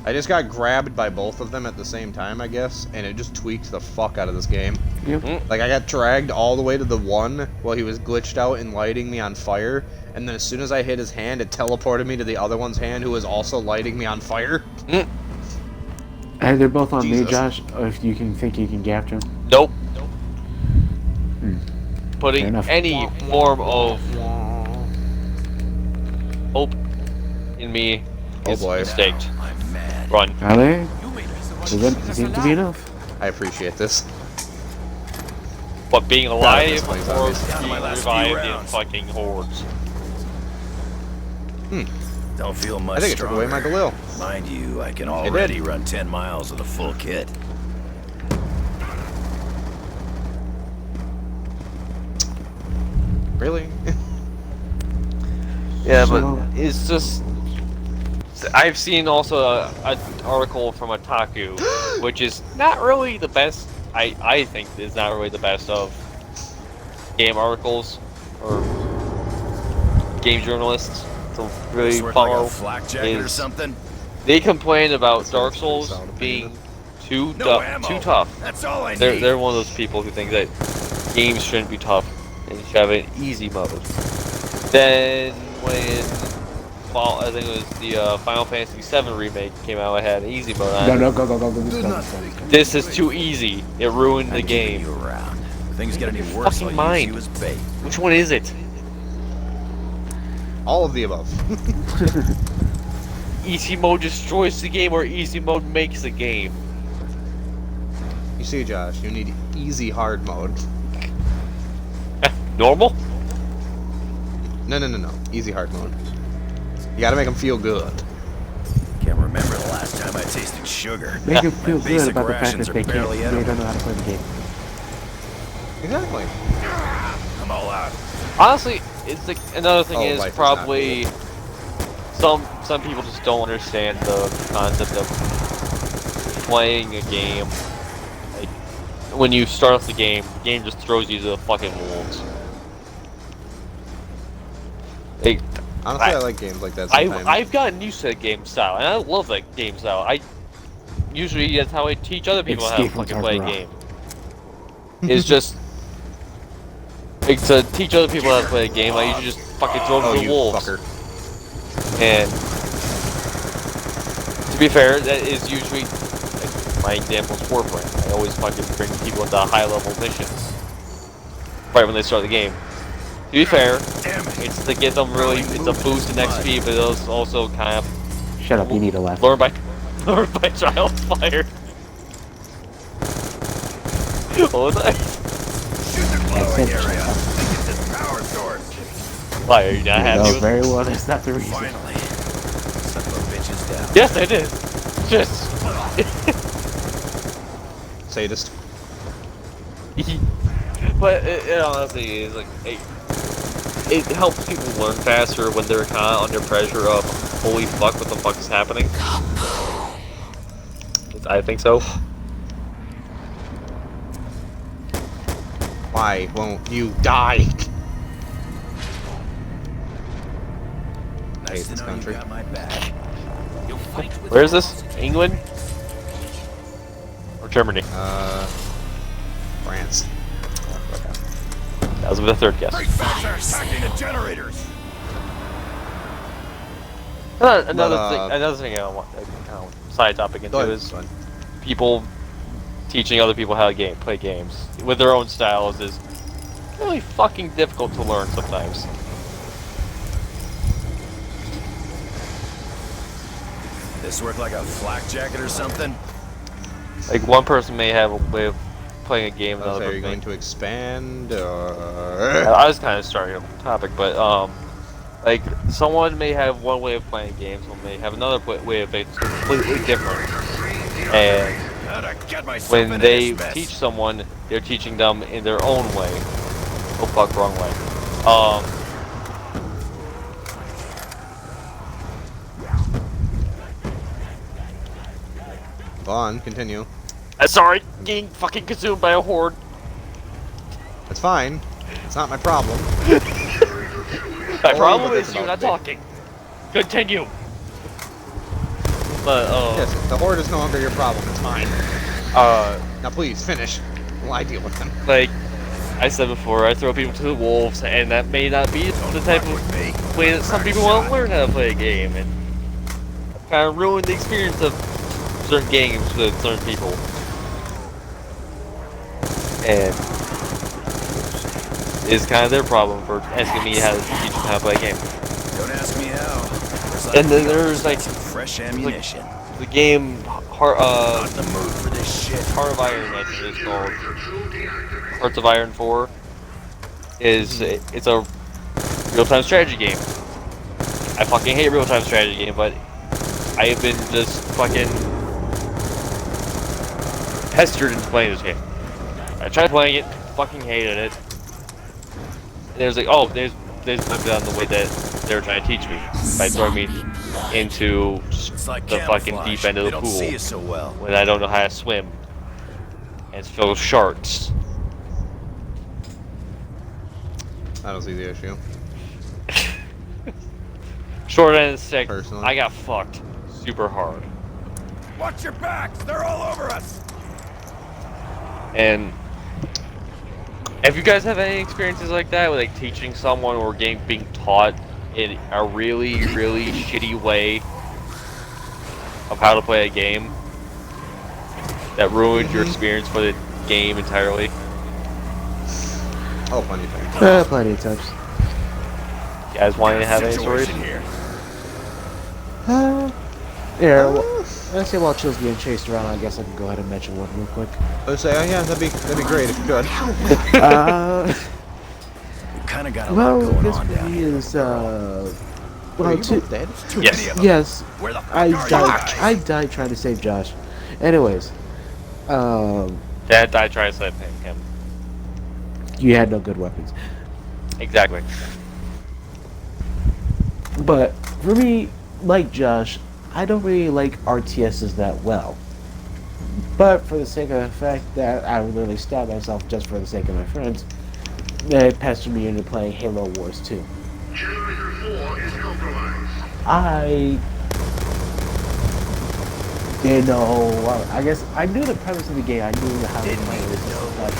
I just got grabbed by both of them at the same time, I guess, and it just tweaked the fuck out of this game. Yep. Like, I got dragged all the way to the one while he was glitched out and lighting me on fire, and then as soon as I hit his hand, it teleported me to the other one's hand who was also lighting me on fire. And they're both on me, Jesus. Josh. If you can think you can capture them. Nope. Fair Putting enough. any form of hope in me Oh is boy. mistaked. I'm mad. Run. Are they? Does seem to be enough. I appreciate this. But being alive this place, or obviously. Down to my being last few revived in rounds. fucking hordes. Don't feel much I think it took away my Galil. Mind you, I can did. already run 10 miles with a full kit. Really? Yeah, So- but it's just. I've seen also an article from Otaku, which is not really the best. I think is not really the best of game articles or game journalists to really Sort like follow. a flak jacket or is- something? They complain about Dark Souls solid opinion. being too No ammo. too tough. That's all I need. They're one of those people who think that games shouldn't be tough and you should have an easy mode. Then when I think it was the Final Fantasy VII remake came out, I had an easy mode on. No, it. go. There's nothing. This is too easy. It ruined the I'm keeping game. you around. Things get any Your worse, fucking I'll mind. use you as bait. Which one is it? All of the above. Easy mode destroys the game or easy mode makes the game? You see, Josh, you need easy hard mode. Normal? No. Easy hard mode. You gotta make them feel good. Can't remember the last time I tasted sugar. Make them feel My good basic about the fact rations that are they can't. barely They edible. don't know how to play the game. Exactly. I'm all out. Honestly, it's like another thing Oh, is life is not probably some people just don't understand the concept of playing a game. Like when you start off the game just throws you to the fucking wolves. Like, Honestly, I like games like that sometimes. I've gotten used to the game style, and I love that game style. Usually that's how I teach other people how to Escape from fucking play a Tartarus. game. It's just like to teach other people how to play a game. I usually just fucking throw them Oh, to the you wolves. fucker. And to be fair, that is usually like, my example is Warframe. I always fucking bring people into high level missions right when they start the game. To be fair, it's to get them really, it's a boost in XP, but it's also kind of Shut up, you need a left. learn by trial and fire. What was that? Shoot the glowing area. This is power source. Why, are you not happy No, with very well, that's not the reason. Finally. Son of a bitch is down. Yes, I did. Just... Sadist. But it honestly is like it helps people learn faster when they're kind of under pressure of holy fuck, what the fuck is happening. I think so. Why won't you die? I hate Nice to this know country. you got my back. You'll fight with Where is this? England? Or Germany? France. That was the third guess. Great facts are attacking the generators. Another thing I want to kind of side topic into Go ahead, is son. people teaching other people how to play games with their own styles is really fucking difficult to learn sometimes. This work like a flak jacket or something? Like one person may have a way of playing a game, So another are you person may. going to expand, or... I was kind of starting a topic, but like someone may have one way of playing games, someone may have another way of playing it's completely different. And Gotta get myself when into they this mess. teach someone, they're teaching them in their own way. Oh fuck, wrong way. Go on, continue. Sorry, getting fucking consumed by a horde. It's fine. It's not my problem. My Oh, problem but is that's you about not big. talking. Continue. But Yes, the horde is no longer your problem. It's mine. Now please, finish. While I deal with them. like I said before, I throw people to the wolves, and that may not be the type of way that some people want to learn how to play a game, and kind of ruin the experience of certain games with certain people. And it's kind of their problem for asking me how to teach them how to play a game. Don't ask me how. And then there's like Fresh ammunition. the game Not in the mood for this shit. Heart of Iron, I think it's called. Hearts of Iron 4 is it's a real-time strategy game. I fucking hate real-time strategy game, but I have been just fucking pestered into playing this game. I tried playing it, fucking hated it. And there's like, oh, there's on the way that they were trying to teach me by throwing me into It's like the fucking camouflage. deep end of They the don't see pool you so well. when I don't know how to swim. And it's filled with sharks. I don't see the issue. Short end of the stick, Personally. I got fucked super hard. Watch your backs. They're all over us. And if you guys have any experiences like that, with like teaching someone or being taught in a really, really shitty way of how to play a game that ruined your experience for the game entirely. Oh, plenty of things. Plenty of times. You guys want to have any stories? Situation here. Yeah, well, let's say while Chill's getting chased around, I guess I can go ahead and mention one real quick. Let's say, oh yeah, that'd be great if you could. We kind of got a lot Well, going this on down movie here. is, Are well, you two, both dead? Too Yes. many of them. yes, Where the fuck I are died, you? I died trying to save Josh. Anyways, Dad died trying to save him. you had no good weapons. Exactly. But for me, like Josh, I don't really like RTSs that well. But for the sake of the fact that I would literally stab myself just for the sake of my friends, they pestered me into playing Halo Wars 2. I didn't know. I guess I knew the premise of the game. I knew how to play it, like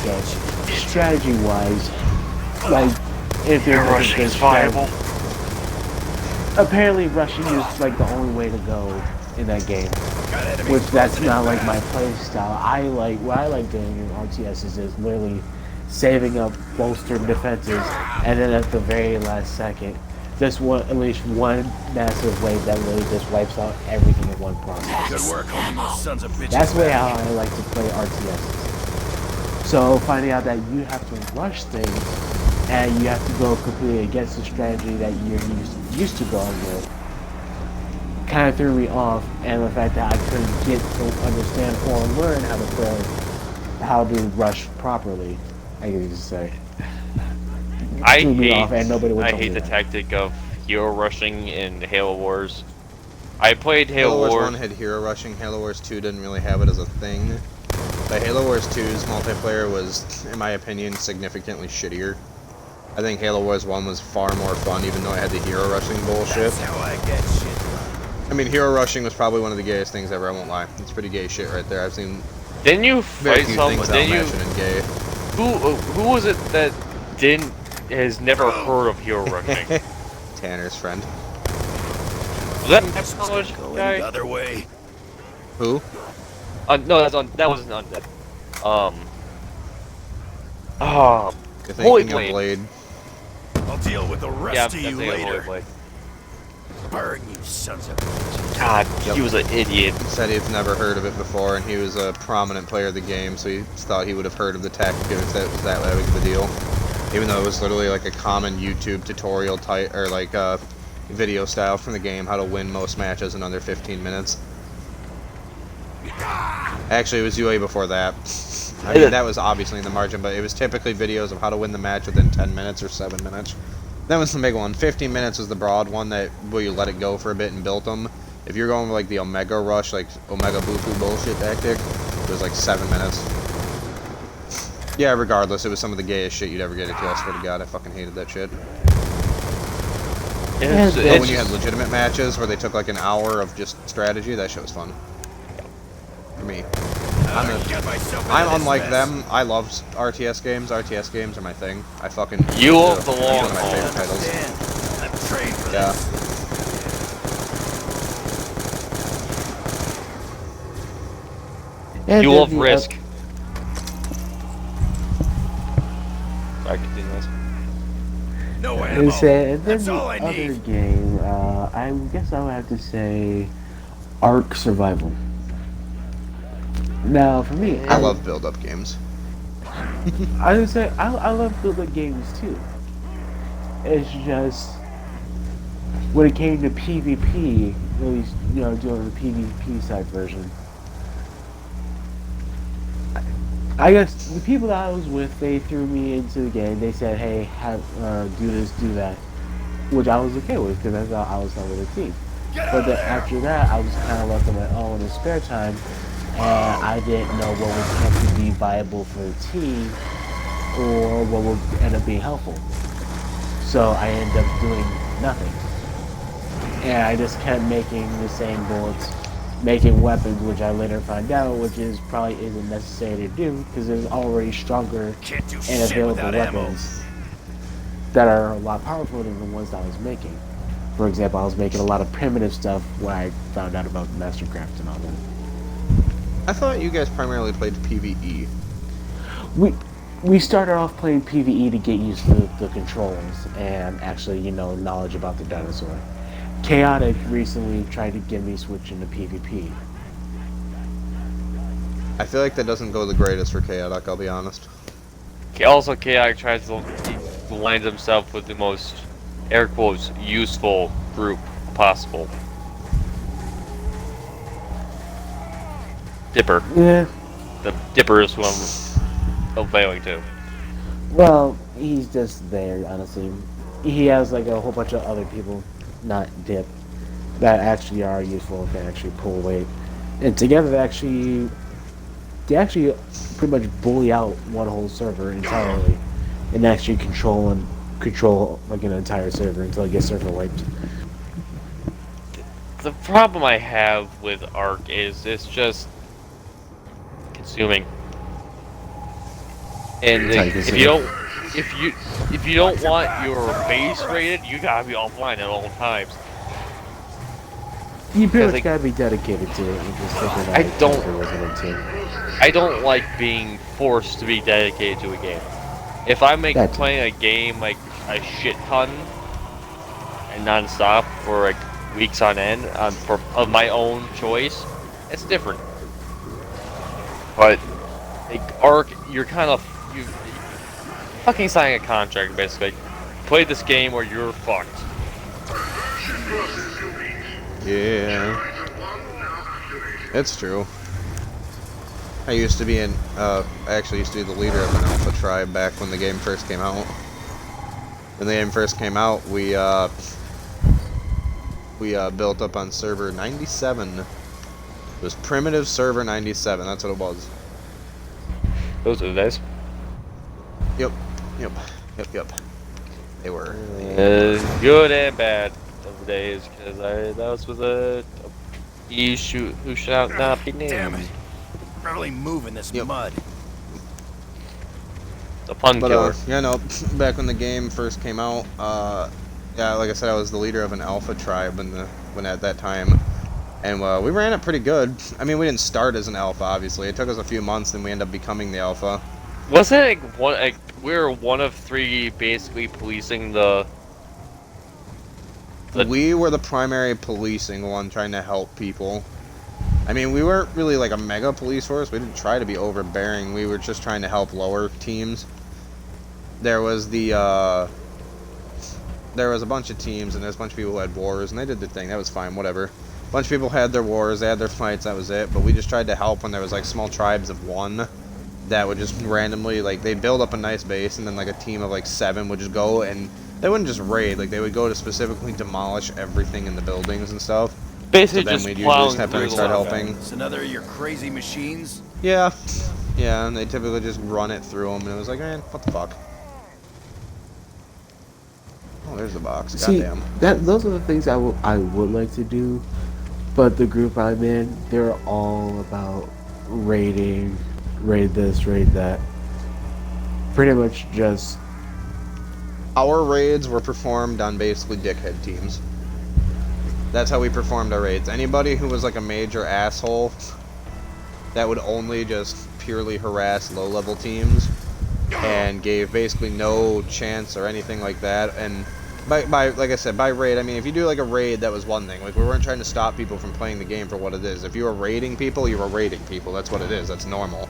strategy-wise. Like if there was a viable. Apparently, rushing is like the only way to go in that game. Got enemies Which that's closing in not like fast. my play style. What I like doing in RTSs is literally saving up bolstered defenses, and then at the very last second, at least one massive wave that really just wipes out everything in one process. Good work, homie. Sons of bitches. That's the way back. how I like to play RTSs. So finding out that you have to rush things and you have to go completely against the strategy that you're used to going with, kind of threw me off, and the fact that I couldn't get to understand or learn how to rush properly, I guess you could say. I Threw me off, and nobody would I tell me hate the that. tactic of hero rushing in Halo Wars. I played Halo Halo Wars Wars. 1 had hero rushing. Halo Wars 2 didn't really have it as a thing. But Halo Wars 2's multiplayer was, in my opinion, significantly shittier. I think Halo Wars 1 was far more fun, even though it had the hero rushing bullshit. That's how I get shit done. I mean, hero rushing was probably one of the gayest things ever, I won't lie. It's pretty gay shit right there. I've seen Didn't you very fight few someone? things I'll Didn't you? mention in gay. Who was it that has never heard of hero rushing? Tanner's friend. Was that college Going the guy? other way. Who? No, that wasn't Undead. Oh, You're Holy thinking of Blade. Blade. I'll deal with the yeah, rest I'm of you thinking of Holy later. Blade. Burn, you sons of bitches. God, Yep. he was an idiot. He said he'd never heard of it before, and he was a prominent player of the game, so he thought he would have heard of the tactic if that was that big of a deal. Even though it was literally like a common YouTube tutorial type, or like video style from the game, how to win most matches in under 15 minutes. Actually, it was way before that. I mean, that was obviously in the margin, but it was typically videos of how to win the match within 10 minutes or 7 minutes. That was the big one. 15 minutes was the broad one that where you let it go for a bit and built them. If you're going with like the Omega Rush, like Omega Bufu bullshit tactic, it was like 7 minutes. Yeah, regardless, it was some of the gayest shit you'd ever get into. I swear to God, I fucking hated that shit. It's, But it's when you had legitimate matches where they took like an hour of just strategy, that shit was fun. For me. I'm unlike them. I love RTS games. RTS games are my thing. I fucking You love love the them. long One of my favorite titles. I'm trained for Yeah. And you then love the Risk. Sorry, continue this. No ammo. And then That's the all I other need. game, I guess I would have to say Ark Survival. Now, for me, I love build-up games. I would say I love build-up games too. It's just when it came to PvP, at least doing the PvP side version. I guess the people that I was with, they threw me into the game. They said, "Hey, do this, do that," which I was okay with because I thought I was done with the team. But then after that, I was kind of left on my own in spare time, and I didn't know what was going to be viable for the team or what would end up being helpful. So I ended up doing nothing, and I just kept making the same bullets, making weapons, which I later find out, which is probably isn't necessary to do because there's already stronger Can't do and shit available without ammo. weapons that are a lot powerful than the ones that I was making. For example, I was making a lot of primitive stuff when I found out about Mastercraft and all that. I thought you guys primarily played PvE. We started off playing PvE to get used to the controls and actually, knowledge about the dinosaur. Chaotic recently tried to get me switch into PvP. I feel like that doesn't go the greatest for Chaotic, I'll be honest. Also, Chaotic tries to align himself with the most, air quotes, useful group possible. Dipper. Yeah. The Dipper is who I'm availing to. Well, he's just there, honestly. He has like a whole bunch of other people, not Dip, that actually are useful and can actually pull weight. And together they actually pretty much bully out one whole server entirely and actually control like an entire server until it gets server wiped. The problem I have with Ark is it's just consuming. And like, if you don't want your base rated, you gotta be offline at all times. You pretty much like, gotta be dedicated to it and just think I about don't- it wasn't into. I don't like being forced to be dedicated to a game. If I'm That's- playing a game like a shit ton and non-stop for like weeks on end of my own choice, it's different. But like Ark, you're kind of fucking signing a contract, basically. Play this game or you're fucked. Yeah. It's true. I used to be I actually used to be the leader of an alpha tribe back when the game first came out. When the game first came out, we built up on server 97. It was primitive server 97, that's what it was. Those are the days. Yep. They were. Good and bad of the days, because that was with a who shall not be named. Damn it. Barely moving this mud. The pun killer. Yeah, no, back when the game first came out, yeah, like I said, I was the leader of an alpha tribe when at that time. And we ran it pretty good. I mean, we didn't start as an alpha, obviously. It took us a few months, and we ended up becoming the alpha. Wasn't it we were one of three basically policing the... We were the primary policing one, trying to help people. I mean, we weren't really like a mega police force. We didn't try to be overbearing. We were just trying to help lower teams. There was a bunch of teams, and there's a bunch of people who had wars, and they did their thing. That was fine, whatever. A bunch of people had their wars, they had their fights, that was it. But we just tried to help when there was like small tribes of one that would just randomly, like, they'd build up a nice base, and then like a team of like 7 would just go, and they wouldn't just raid, like they would go to specifically demolish everything in the buildings and stuff. Basically So then just we'd usually plowing step in through and the start level. helping. It's another of your crazy machines? Yeah, and they typically just run it through them, and it was like, man, what the fuck? Oh, there's the box. See, Goddamn. those are the things I would like to do, but the group I'm in, they're all about raiding, raid this, raid that. Pretty much just... Our raids were performed on basically dickhead teams. That's how we performed our raids. Anybody who was like a major asshole that would only just purely harass low-level teams and gave basically no chance or anything like that. And by like I said, by raid, I mean if you do like a raid, that was one thing. Like we weren't trying to stop people from playing the game for what it is. If you were raiding people, you were raiding people. That's what it is. That's normal.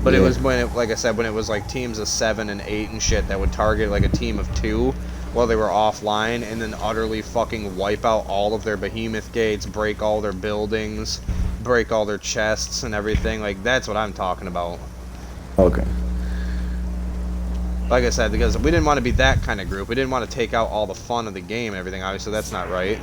But Yeah. it was when it, like I said, when it was like teams of 7 and 8 and shit that would target like a team of 2 while they were offline and then utterly fucking wipe out all of their behemoth gates, break all their buildings, break all their chests and everything. Like that's what I'm talking about. Okay. Like I said, because we didn't want to be that kind of group. We didn't want to take out all the fun of the game and everything. Obviously, that's not right.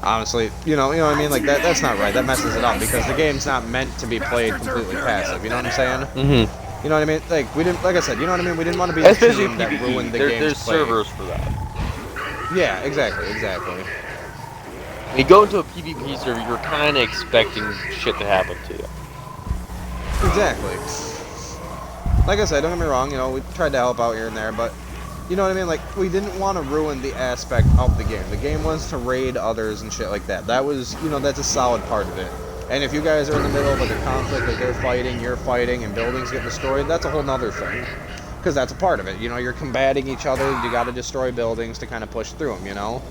Honestly, you know what I mean? Like that's not right. That messes it up because the game's not meant to be played completely passive. You know what I'm saying? Mm-hmm. You know what I mean? Like we didn't, like I said, you know what I mean? We didn't want to be the Especially team that PvP. ruined the There's game's play. servers for that. Yeah, exactly. When you go into a PvP server, you're kind of expecting shit to happen to you. Exactly. Like I said, don't get me wrong, you know, we tried to help out here and there, but you know what I mean? Like, we didn't want to ruin the aspect of the game. The game was to raid others and shit like that. That was, you know, that's a solid part of it. And if you guys are in the middle of like a conflict, like they're fighting, you're fighting, and buildings get destroyed, that's a whole nother thing. Because that's a part of it. You know, you're combating each other, you gotta destroy buildings to kind of push through them, you know?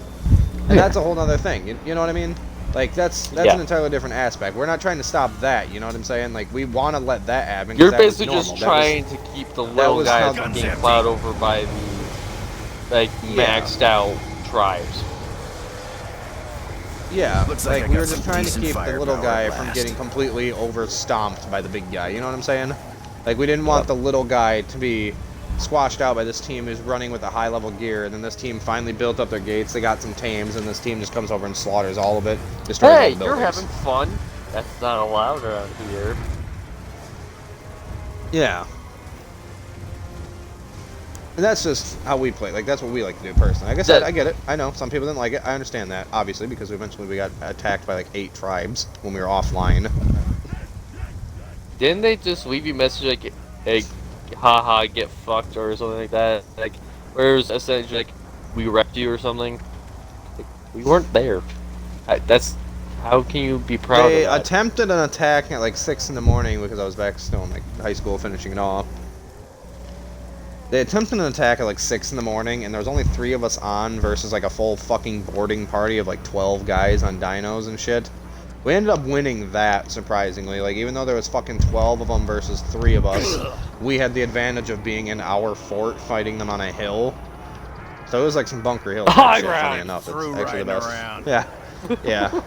And that's a whole nother thing, you know what I mean? Like, that's Yeah. an entirely different aspect. We're not trying to stop that, you know what I'm saying? Like, we want to let that happen. 'cause You're that was basically normal. just That was- trying to keep the little was guys how- from being plowed over by the, like, Yeah. maxed out tribes. Yeah, Looks like I we got were just some trying to decent keep the little firepower guy at from last. getting completely overstomped by the big guy. You know what I'm saying? Like, we didn't want the little guy to be squashed out by this team who's running with a high-level gear, and then this team finally built up their gates, they got some tames, and this team just comes over and slaughters all of it, destroys all Hey, the you're buildings. having fun. That's not allowed around here. Yeah. And that's just how we play. Like, that's what we like to do personally. Like I said, I get it. I know. Some people didn't like it. I understand that, obviously, because eventually we got attacked by, like, 8 tribes when we were offline. Didn't they just leave you a message like, hey, haha, get fucked or something like that? Like, where it was essentially like, we wrecked you or something? Like, we weren't there. That's, how can you be proud They of that? attempted an attack at, like, 6 in the morning because I was back still in, like, high school finishing it off. They attempted an attack at, like, 6 in the morning, and there was only 3 of us on versus, like, a full fucking boarding party of, like, 12 guys on dinos and shit. We ended up winning that, surprisingly. Like, even though there was fucking 12 of them versus 3 of us, we had the advantage of being in our fort fighting them on a hill. So it was like some Bunker Hill type shit, funny enough. It's actually the best. Around. Yeah. Yeah.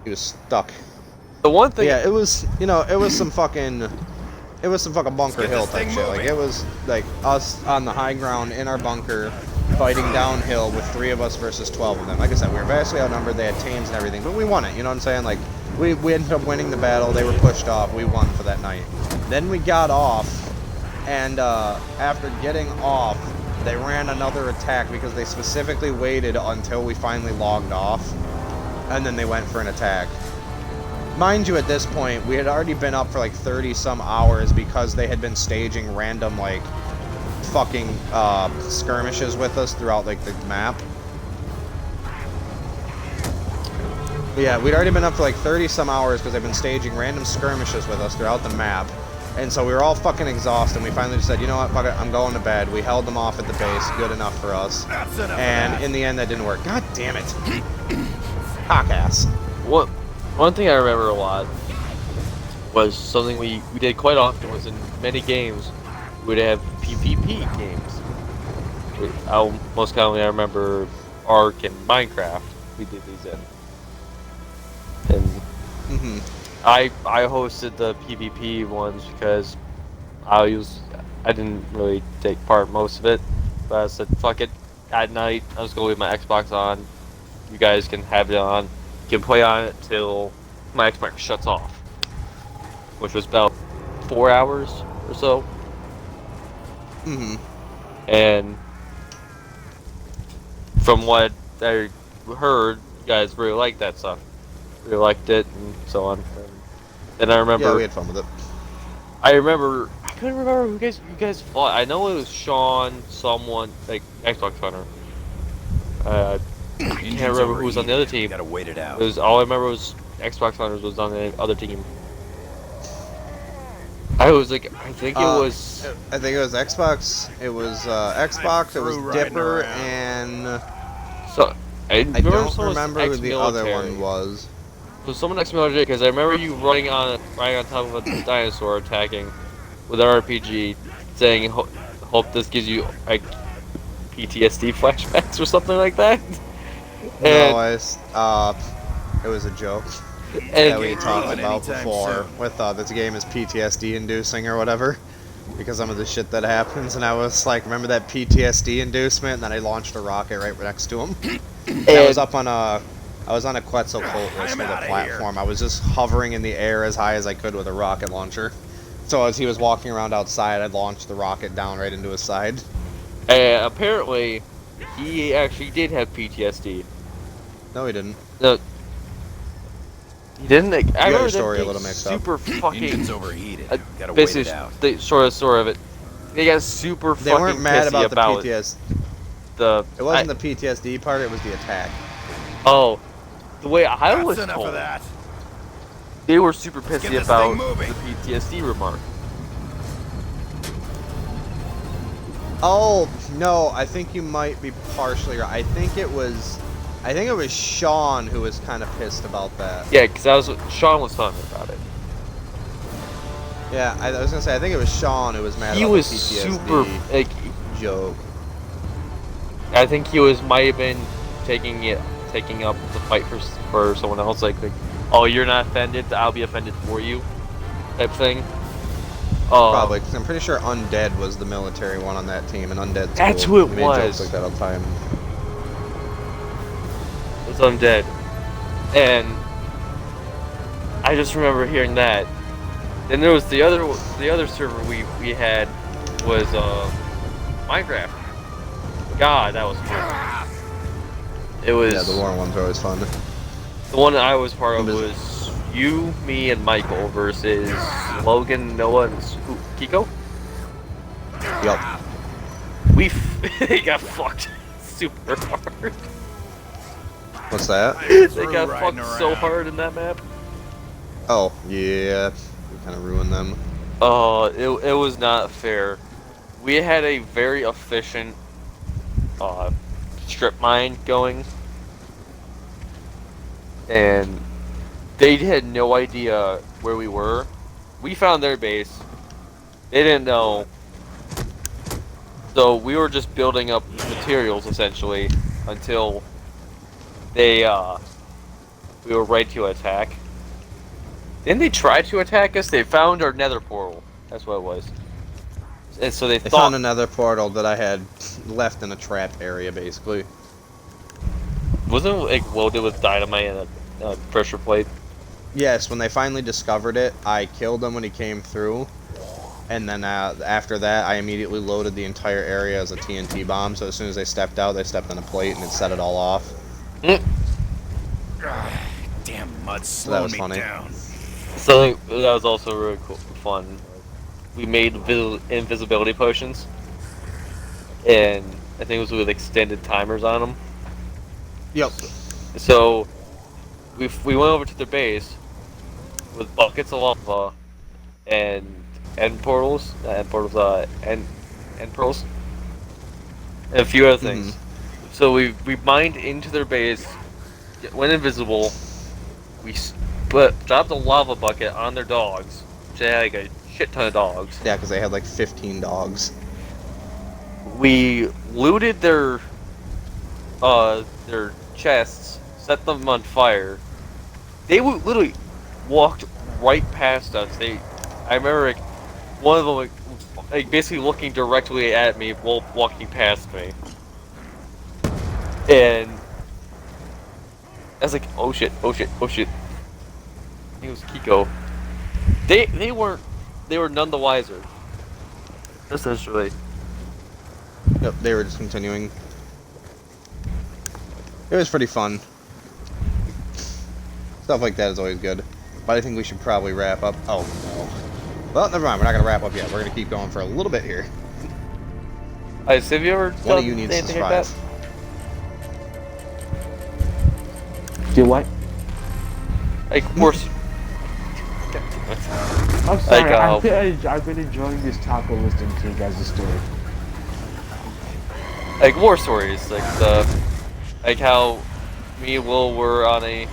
He was stuck. The one thing. Yeah, it was, you know, it was some fucking Bunker get Hill this type thing shit. Like, moving. it was like us on the high ground in our bunker fighting downhill with 3 of us versus 12 of them. Like I said, we were vastly outnumbered. They had teams and everything, but we won it. You know what I'm saying? Like, we ended up winning the battle. They were pushed off. We won for that night. Then we got off, and after getting off, they ran another attack because they specifically waited until we finally logged off, and then they went for an attack. Mind you, at this point, we had already been up for like 30 some hours because they had been staging random, like, fucking skirmishes with us throughout, like, the map. But yeah, we'd already been up for like 30 some hours because they've been staging random skirmishes with us throughout the map. And so we were all fucking exhausted, and we finally just said, you know what, fuck it, I'm going to bed. We held them off at the base, good enough for us. That's enough of And that. in the end, that didn't work. God damn it. Cock ass. One thing I remember a lot was something we did quite often was in many games we'd have PvP games. Most commonly I remember Ark and Minecraft we did these in. And Mm-hmm. I hosted the PvP ones because I didn't really take part in most of it, but I said fuck it. At night I was gonna leave my Xbox on. You guys can have it on. You can play on it till my Xbox shuts off, which was about 4 hours or so. Mm-hmm. And from what I heard, you guys really liked that stuff. Really liked it and so on. And I remember. Yeah, we had fun with it. I couldn't remember who you guys fought. I know it was Sean, someone like Xbox Hunter. I can't remember who was on the other team. Gotta wait it out. It was all I remember was Xbox Hunters was on the other team. I think it was. I think it was Xbox. It was Xbox. It was through riding Dipper, around. and So I don't someone was remember who the other ex-military. one was. So someone ex-military, because I remember you running on top of a dinosaur attacking with an RPG, saying hope this gives you like PTSD flashbacks or something like that. No, it was a joke And that we talked ruin about anytime before soon. with this game is PTSD inducing or whatever, because some of the shit that happens, and I was like, remember that PTSD inducement? And then I launched a rocket right next to him. I was up on a Quetzalcoatlus I'm with a outta platform. I was just hovering in the air as high as I could with a rocket launcher. So as he was walking around outside, I'd launch the rocket down right into his side. apparently, he actually did have PTSD. No, he didn't. No, he didn't. I got your remember story that a little being mixed up. super fucking. Engine's overheated. Gotta wait Basically, it out. the short story of it, they got super They fucking weren't mad pissy about the PTSD. the. It wasn't the PTSD part, it was the attack. Oh, the way I That's was enough told, of that. they were super get pissy this about thing moving. the PTSD remark. Oh, no, I think you might be partially right. I think it was Sean who was kind of pissed about that. Yeah, because Sean was talking about it. Yeah, I was gonna say, I think it was Sean who was mad He about was the PTSD super like. joke. I think he might have been taking up the fight for someone else. Like, oh, you're not offended, I'll be offended for you, type thing. Probably, because I'm pretty sure Undead was the military one on that team, and Undead's That's cool. who it He made jokes was. like that all the time. It was Undead, and I just remember hearing that. Then there was the other server we had was Minecraft. God, that was fun. It was Yeah, the war ones are always fun. the one that I was part of was you, me, and Michael versus Logan, Noah, and Kiko. Yup. They got fucked super hard. What's that? They Through got riding fucked so around. hard in that map. Oh, yeah. We kind of ruined them. Oh, it was not fair. We had a very efficient strip mine going and they had no idea where we were. We found their base. They didn't know. So we were just building up materials essentially until we were ready to attack. Didn't they try to attack us? They found our nether portal. That's what it was. And so they thought found another portal that I had left in a trap area, basically. wasn't it like loaded with dynamite and a pressure plate. Yes, when they finally discovered it, I killed him when he came through. And then after that, I immediately loaded the entire area as a TNT bomb. So as soon as they stepped out, they stepped on a plate and it set it all off. Damn mud that slowing was me funny. down. So that was also really cool, fun. We made invisibility potions, and I think it was with extended timers on them. Yep. So we went over to their base with buckets of lava and end portals, end pearls, and a few other things. So we mined into their base, went invisible. We dropped a lava bucket on their dogs, which they had like a shit ton of dogs. Yeah, because they had like 15 dogs. We looted their chests, set them on fire. They literally walked right past us. I remember like, one of them like basically looking directly at me while walking past me, and I was like, oh shit. I think it was Kiko. They were none the wiser. Essentially. Yep, they were just continuing. It was pretty fun. Stuff like that is always good. But I think we should probably wrap up. Oh, no. Well, never mind. We're not going to wrap up yet. We're going to keep going for a little bit here. Have you ever One done of you needs to anything like survive. that? Do what? Like, worse. I'm sorry. Like, I've been enjoying this taco listening to you guys' story. like war stories, like how me and Will were on a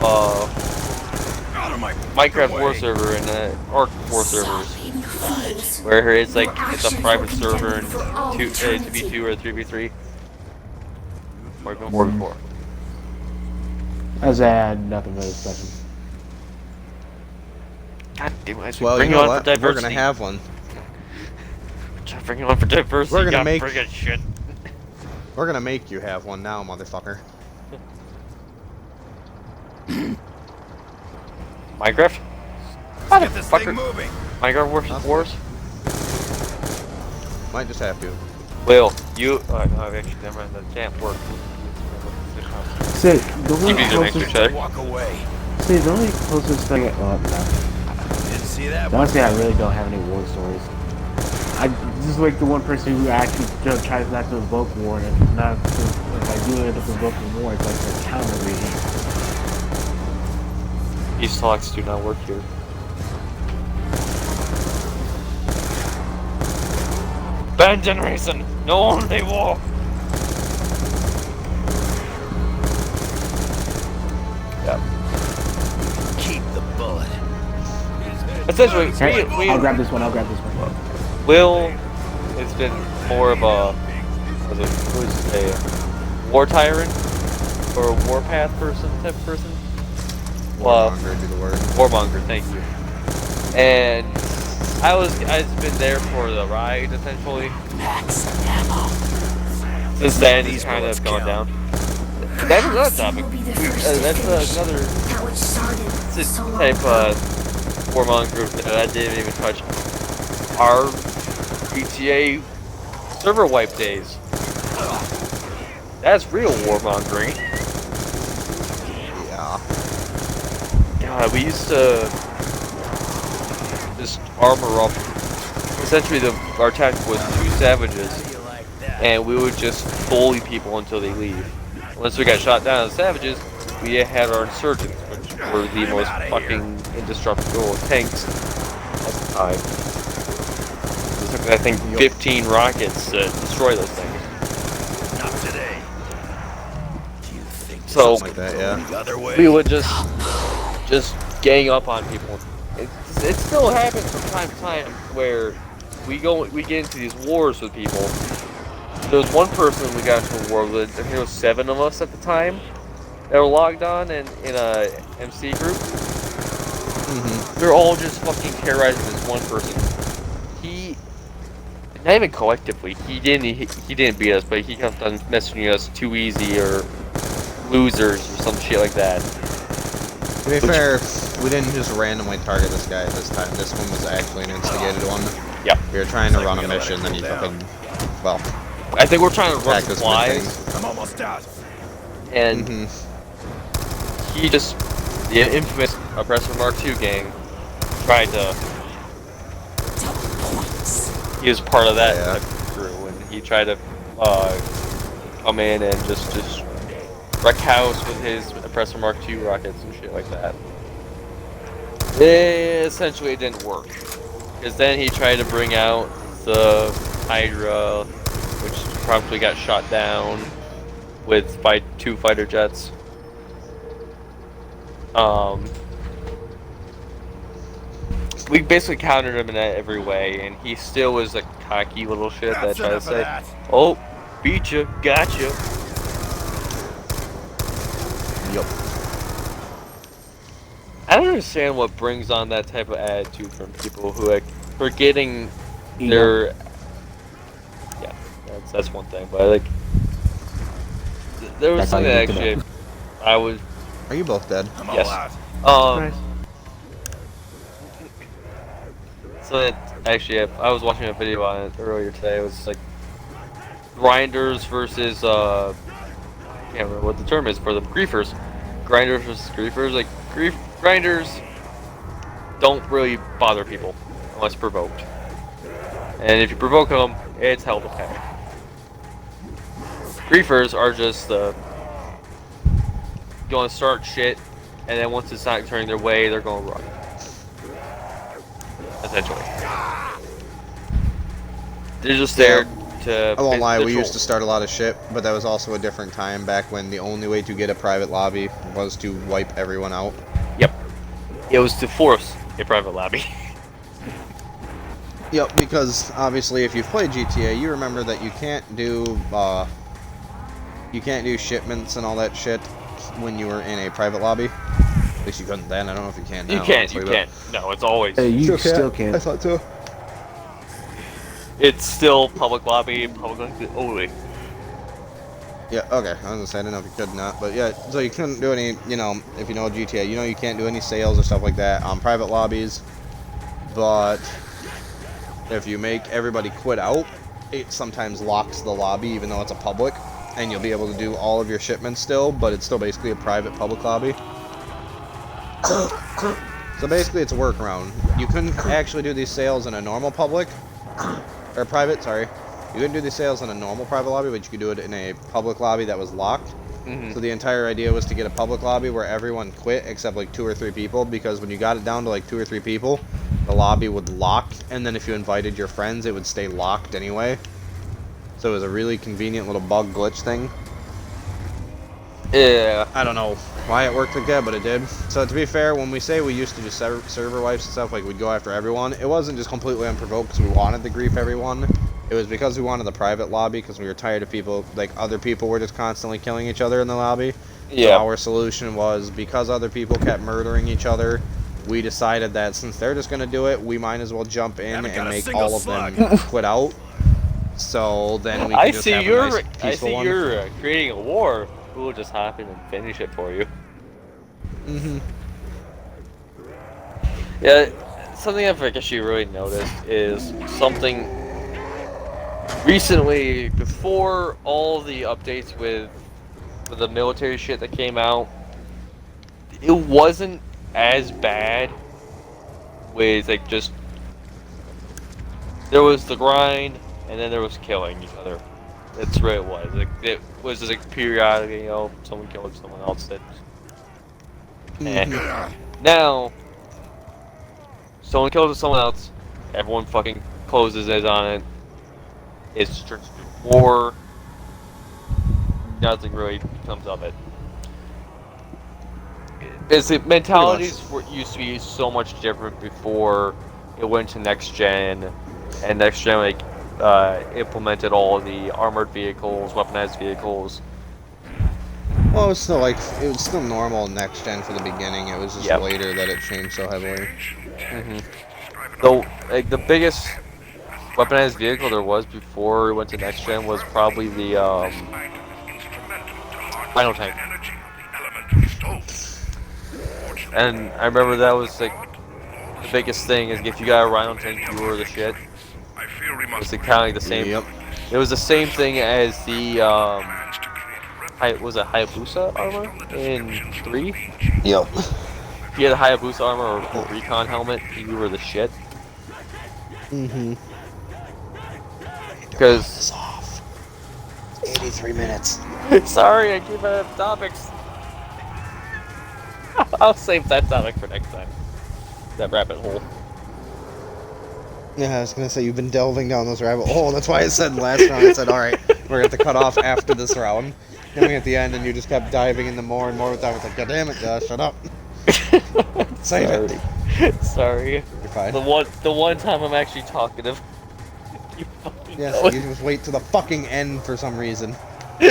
Out of my Minecraft way. war server and Ark war servers, Stop being fools. where it's like Your it's a actions private will be server deadly and for all 2v2 or 3v3 or even 4v4. As I had nothing really special. God damn it! I should Well, bring you you know on what? for We're diversity. going to have one. Bring you on for diversity. We're gonna God make- friggin' shit. We're going to make you have one now, motherfucker. Minecraft? Get this thing Motherfucker. moving. Minecraft Wars? Might just have to. Will, you... no, actually, never mind. That can't work. See, the only TVs are next to each closest, other. Walk away. see, the only closest thing. Oh, no. Didn't see that one. Honestly, I really don't have any war stories. This is like the one person who actually tries not to invoke war, and if not, if I do end up invoking war, it's like the counter regime. These talks do not work here. Band generation! No only war! Yep. Keep the bullet. Essentially, Okay, we I'll grab this one. Will has been more of a what would you say, war tyrant or a warpath person type of person. Warmonger would be the word. Warmonger, thank you. And I've been there for the ride essentially. Since then, he's kind of gone down. That's another topic. That's another That which started so long type ago. warmonger that I didn't even touch. Our GTA server wipe days. That's real warmongering. Yeah. God, we used to just armor up. Essentially, our tactic was 2 savages, and we would just bully people until they leave. Once we got shot down as savages, we had our insurgents, which were the most fucking indestructible tanks at the time. It took, I think, 15 rockets to destroy those things. Not today. You think So Something like that, yeah. The other way. we would just gang up on people. It still happens from time to time where we get into these wars with people. There was one person we got into a war with. I think there was 7 of us at the time that were logged on and in a MC group. They're all just fucking terrorizing this one person. He, not even collectively, he didn't beat us, but he kept on messaging us too easy or losers or some shit like that. To be fair, we didn't just randomly target this guy this time. This one was actually an instigated one. Yep. We were trying to run a mission, then he fucking, well, I think we're trying to run attacked us supplies, mid-thing. I'm almost out. and he just, the infamous Oppressor Mark II gang, tried to. He was part of that Yeah. type of crew, and he tried to come in and just wreck house with his Oppressor Mark II rockets and shit like that. Essentially, it didn't work, because then he tried to bring out the Hydra, which promptly got shot down by 2 fighter jets. We basically countered him in every way, and he still was a cocky little shit that That's tried to enough of say, that. "Oh, beat you, gotcha." Yup. I don't understand what brings on that type of attitude from people who are forgetting their. Yeah, that's one thing, but like, there was That's how something you that pick it actually I was. Are you both dead? I'm all Yes. out. Nice. So I was watching a video on it earlier today. It was like grinders versus I can't remember what the term is for the griefers. Grinders versus griefers. Like grinders don't really bother people unless provoked, and if you provoke them, it's hell to pay. Griefers are just going to start shit, and then once it's not turning their way, they're going to run. Essentially, they're just there to. I won't lie, we patrol. used to start a lot of shit, but that was also a different time back when the only way to get a private lobby was to wipe everyone out. Yep. It was to force a private lobby. Yep, because obviously if you've played GTA, you remember that you can't do shipments and all that shit when you were in a private lobby. At least you couldn't then. I don't know if you can now. You can't. honestly, You but- can't. No, it's always. You still can. I thought so. It's still public lobby. Public only. Yeah, okay. I was gonna say, I don't know if you could or not, but yeah, so you couldn't do any, if you know GTA, you can't do any sales or stuff like that on private lobbies, but if you make everybody quit out, it sometimes locks the lobby even though it's a public, and you'll be able to do all of your shipments still, but it's still basically a private public lobby. So basically it's a workaround. You couldn't actually do these sales in a normal public, or private, sorry. You couldn't do these sales in a normal private lobby, but you could do it in a public lobby that was locked. Mm-hmm. So the entire idea was to get a public lobby where everyone quit except like 2 or 3 people, because when you got it down to like 2 or 3 people, the lobby would lock, and then if you invited your friends, it would stay locked anyway. So it was a really convenient little bug glitch thing. Yeah. I don't know why it worked like that, but it did. So to be fair, when we say we used to just server wipes and stuff, like we'd go after everyone, it wasn't just completely unprovoked because we wanted to grief everyone. It was because we wanted the private lobby because we were tired of people, like other people were just constantly killing each other in the lobby. Yeah. So our solution was, because other people kept murdering each other, we decided that since they're just going to do it, we might as well jump in Haven't got and a make single all of slug. them quit out. So then we can I just see have you're. a nice I peaceful see one. you're creating a war. We'll just hop in and finish it for you. Mm-hmm. Yeah. Something I've actually really noticed is something recently, before all the updates with the military shit that came out, it wasn't as bad with like just there was the grind and then there was killing each other. That's what it was. Like it was just like periodic, someone killed someone else. That now someone kills someone else, everyone fucking closes in on it. It's just war. Nothing really comes of it. Is it mentalities used to be so much different before it went to next gen, and next gen implemented all the armored vehicles, weaponized vehicles. Well, it was still normal next gen for the beginning. It was just later that it changed so heavily. Though, like the biggest weaponized vehicle there was before it went to next gen was probably the Rhino tank. And I remember that was like the biggest thing is if you got a Rhino tank, you were the shit. It was kind of like the same. Yep. It was the same thing as the was it Hayabusa armor in 3? Yep. If you had a Hayabusa armor or recon helmet, you were the shit. Mm-hmm. Because off. 83 minutes. sorry, I gave out topics. I'll save that topic for next time. That rabbit hole. Yeah, I was gonna say you've been delving down this rabbit hole. That's why I said last round. I said, all right, we're gonna have to cut off after this round. Coming at the end, and you just kept diving into more and more. With that, I was like, God damn it, Josh, shut up. Save it. Sorry. You're fine. The one time I'm actually talkative. You fucking Yes, you just wait to the fucking end for some reason. We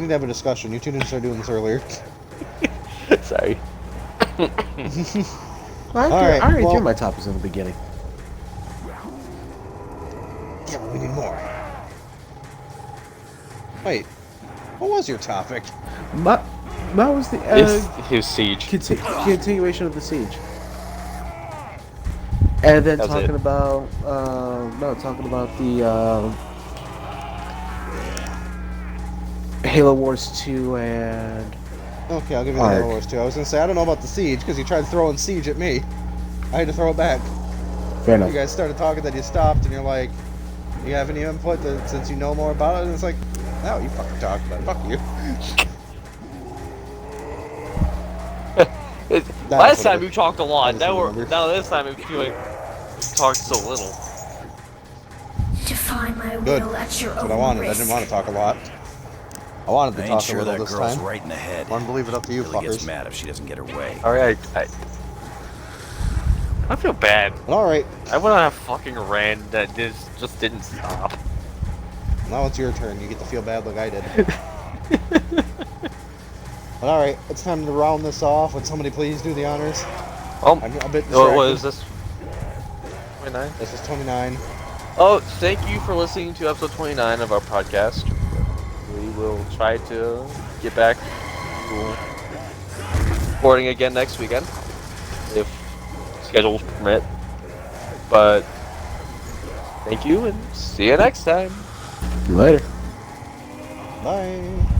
need to have a discussion. You two didn't start doing this earlier. Sorry. I already threw my topics in the beginning. Yeah, but we need more. Wait, what was your topic? That was the His siege. continuation of the siege. And then That's talking it. about the Halo Wars 2 and Okay, I'll give you the Halo Wars 2. I was gonna say, I don't know about the Siege, because you tried throwing Siege at me. I had to throw it back. fair enough. You guys started talking, then you stopped, and you're like, you have any input since you know more about it? And it's like, no, you fucking talked about it. Fuck you. Last time you talked a lot. Now This time it feels like you talked so little. Define my Good. will at your That's own what I wanted. risk. I didn't want to talk a lot. I wanted to I ain't talk a sure little that this girl's time. right in the head. I want to leave it up to you Really gets fuckers. mad if she doesn't get her way. Alright, I feel bad. Alright, I went on a fucking rant that just didn't stop. now it's your turn. You get to feel bad like I did. But alright, it's time to round this off. Would somebody please do the honors? Oh, I'm a bit distracted. what was this? 29? This is 29. Oh, thank you for listening to episode 29 of our podcast. We will try to get back to recording again next weekend, if schedules permit. But thank you, and see you next time. Later. Bye.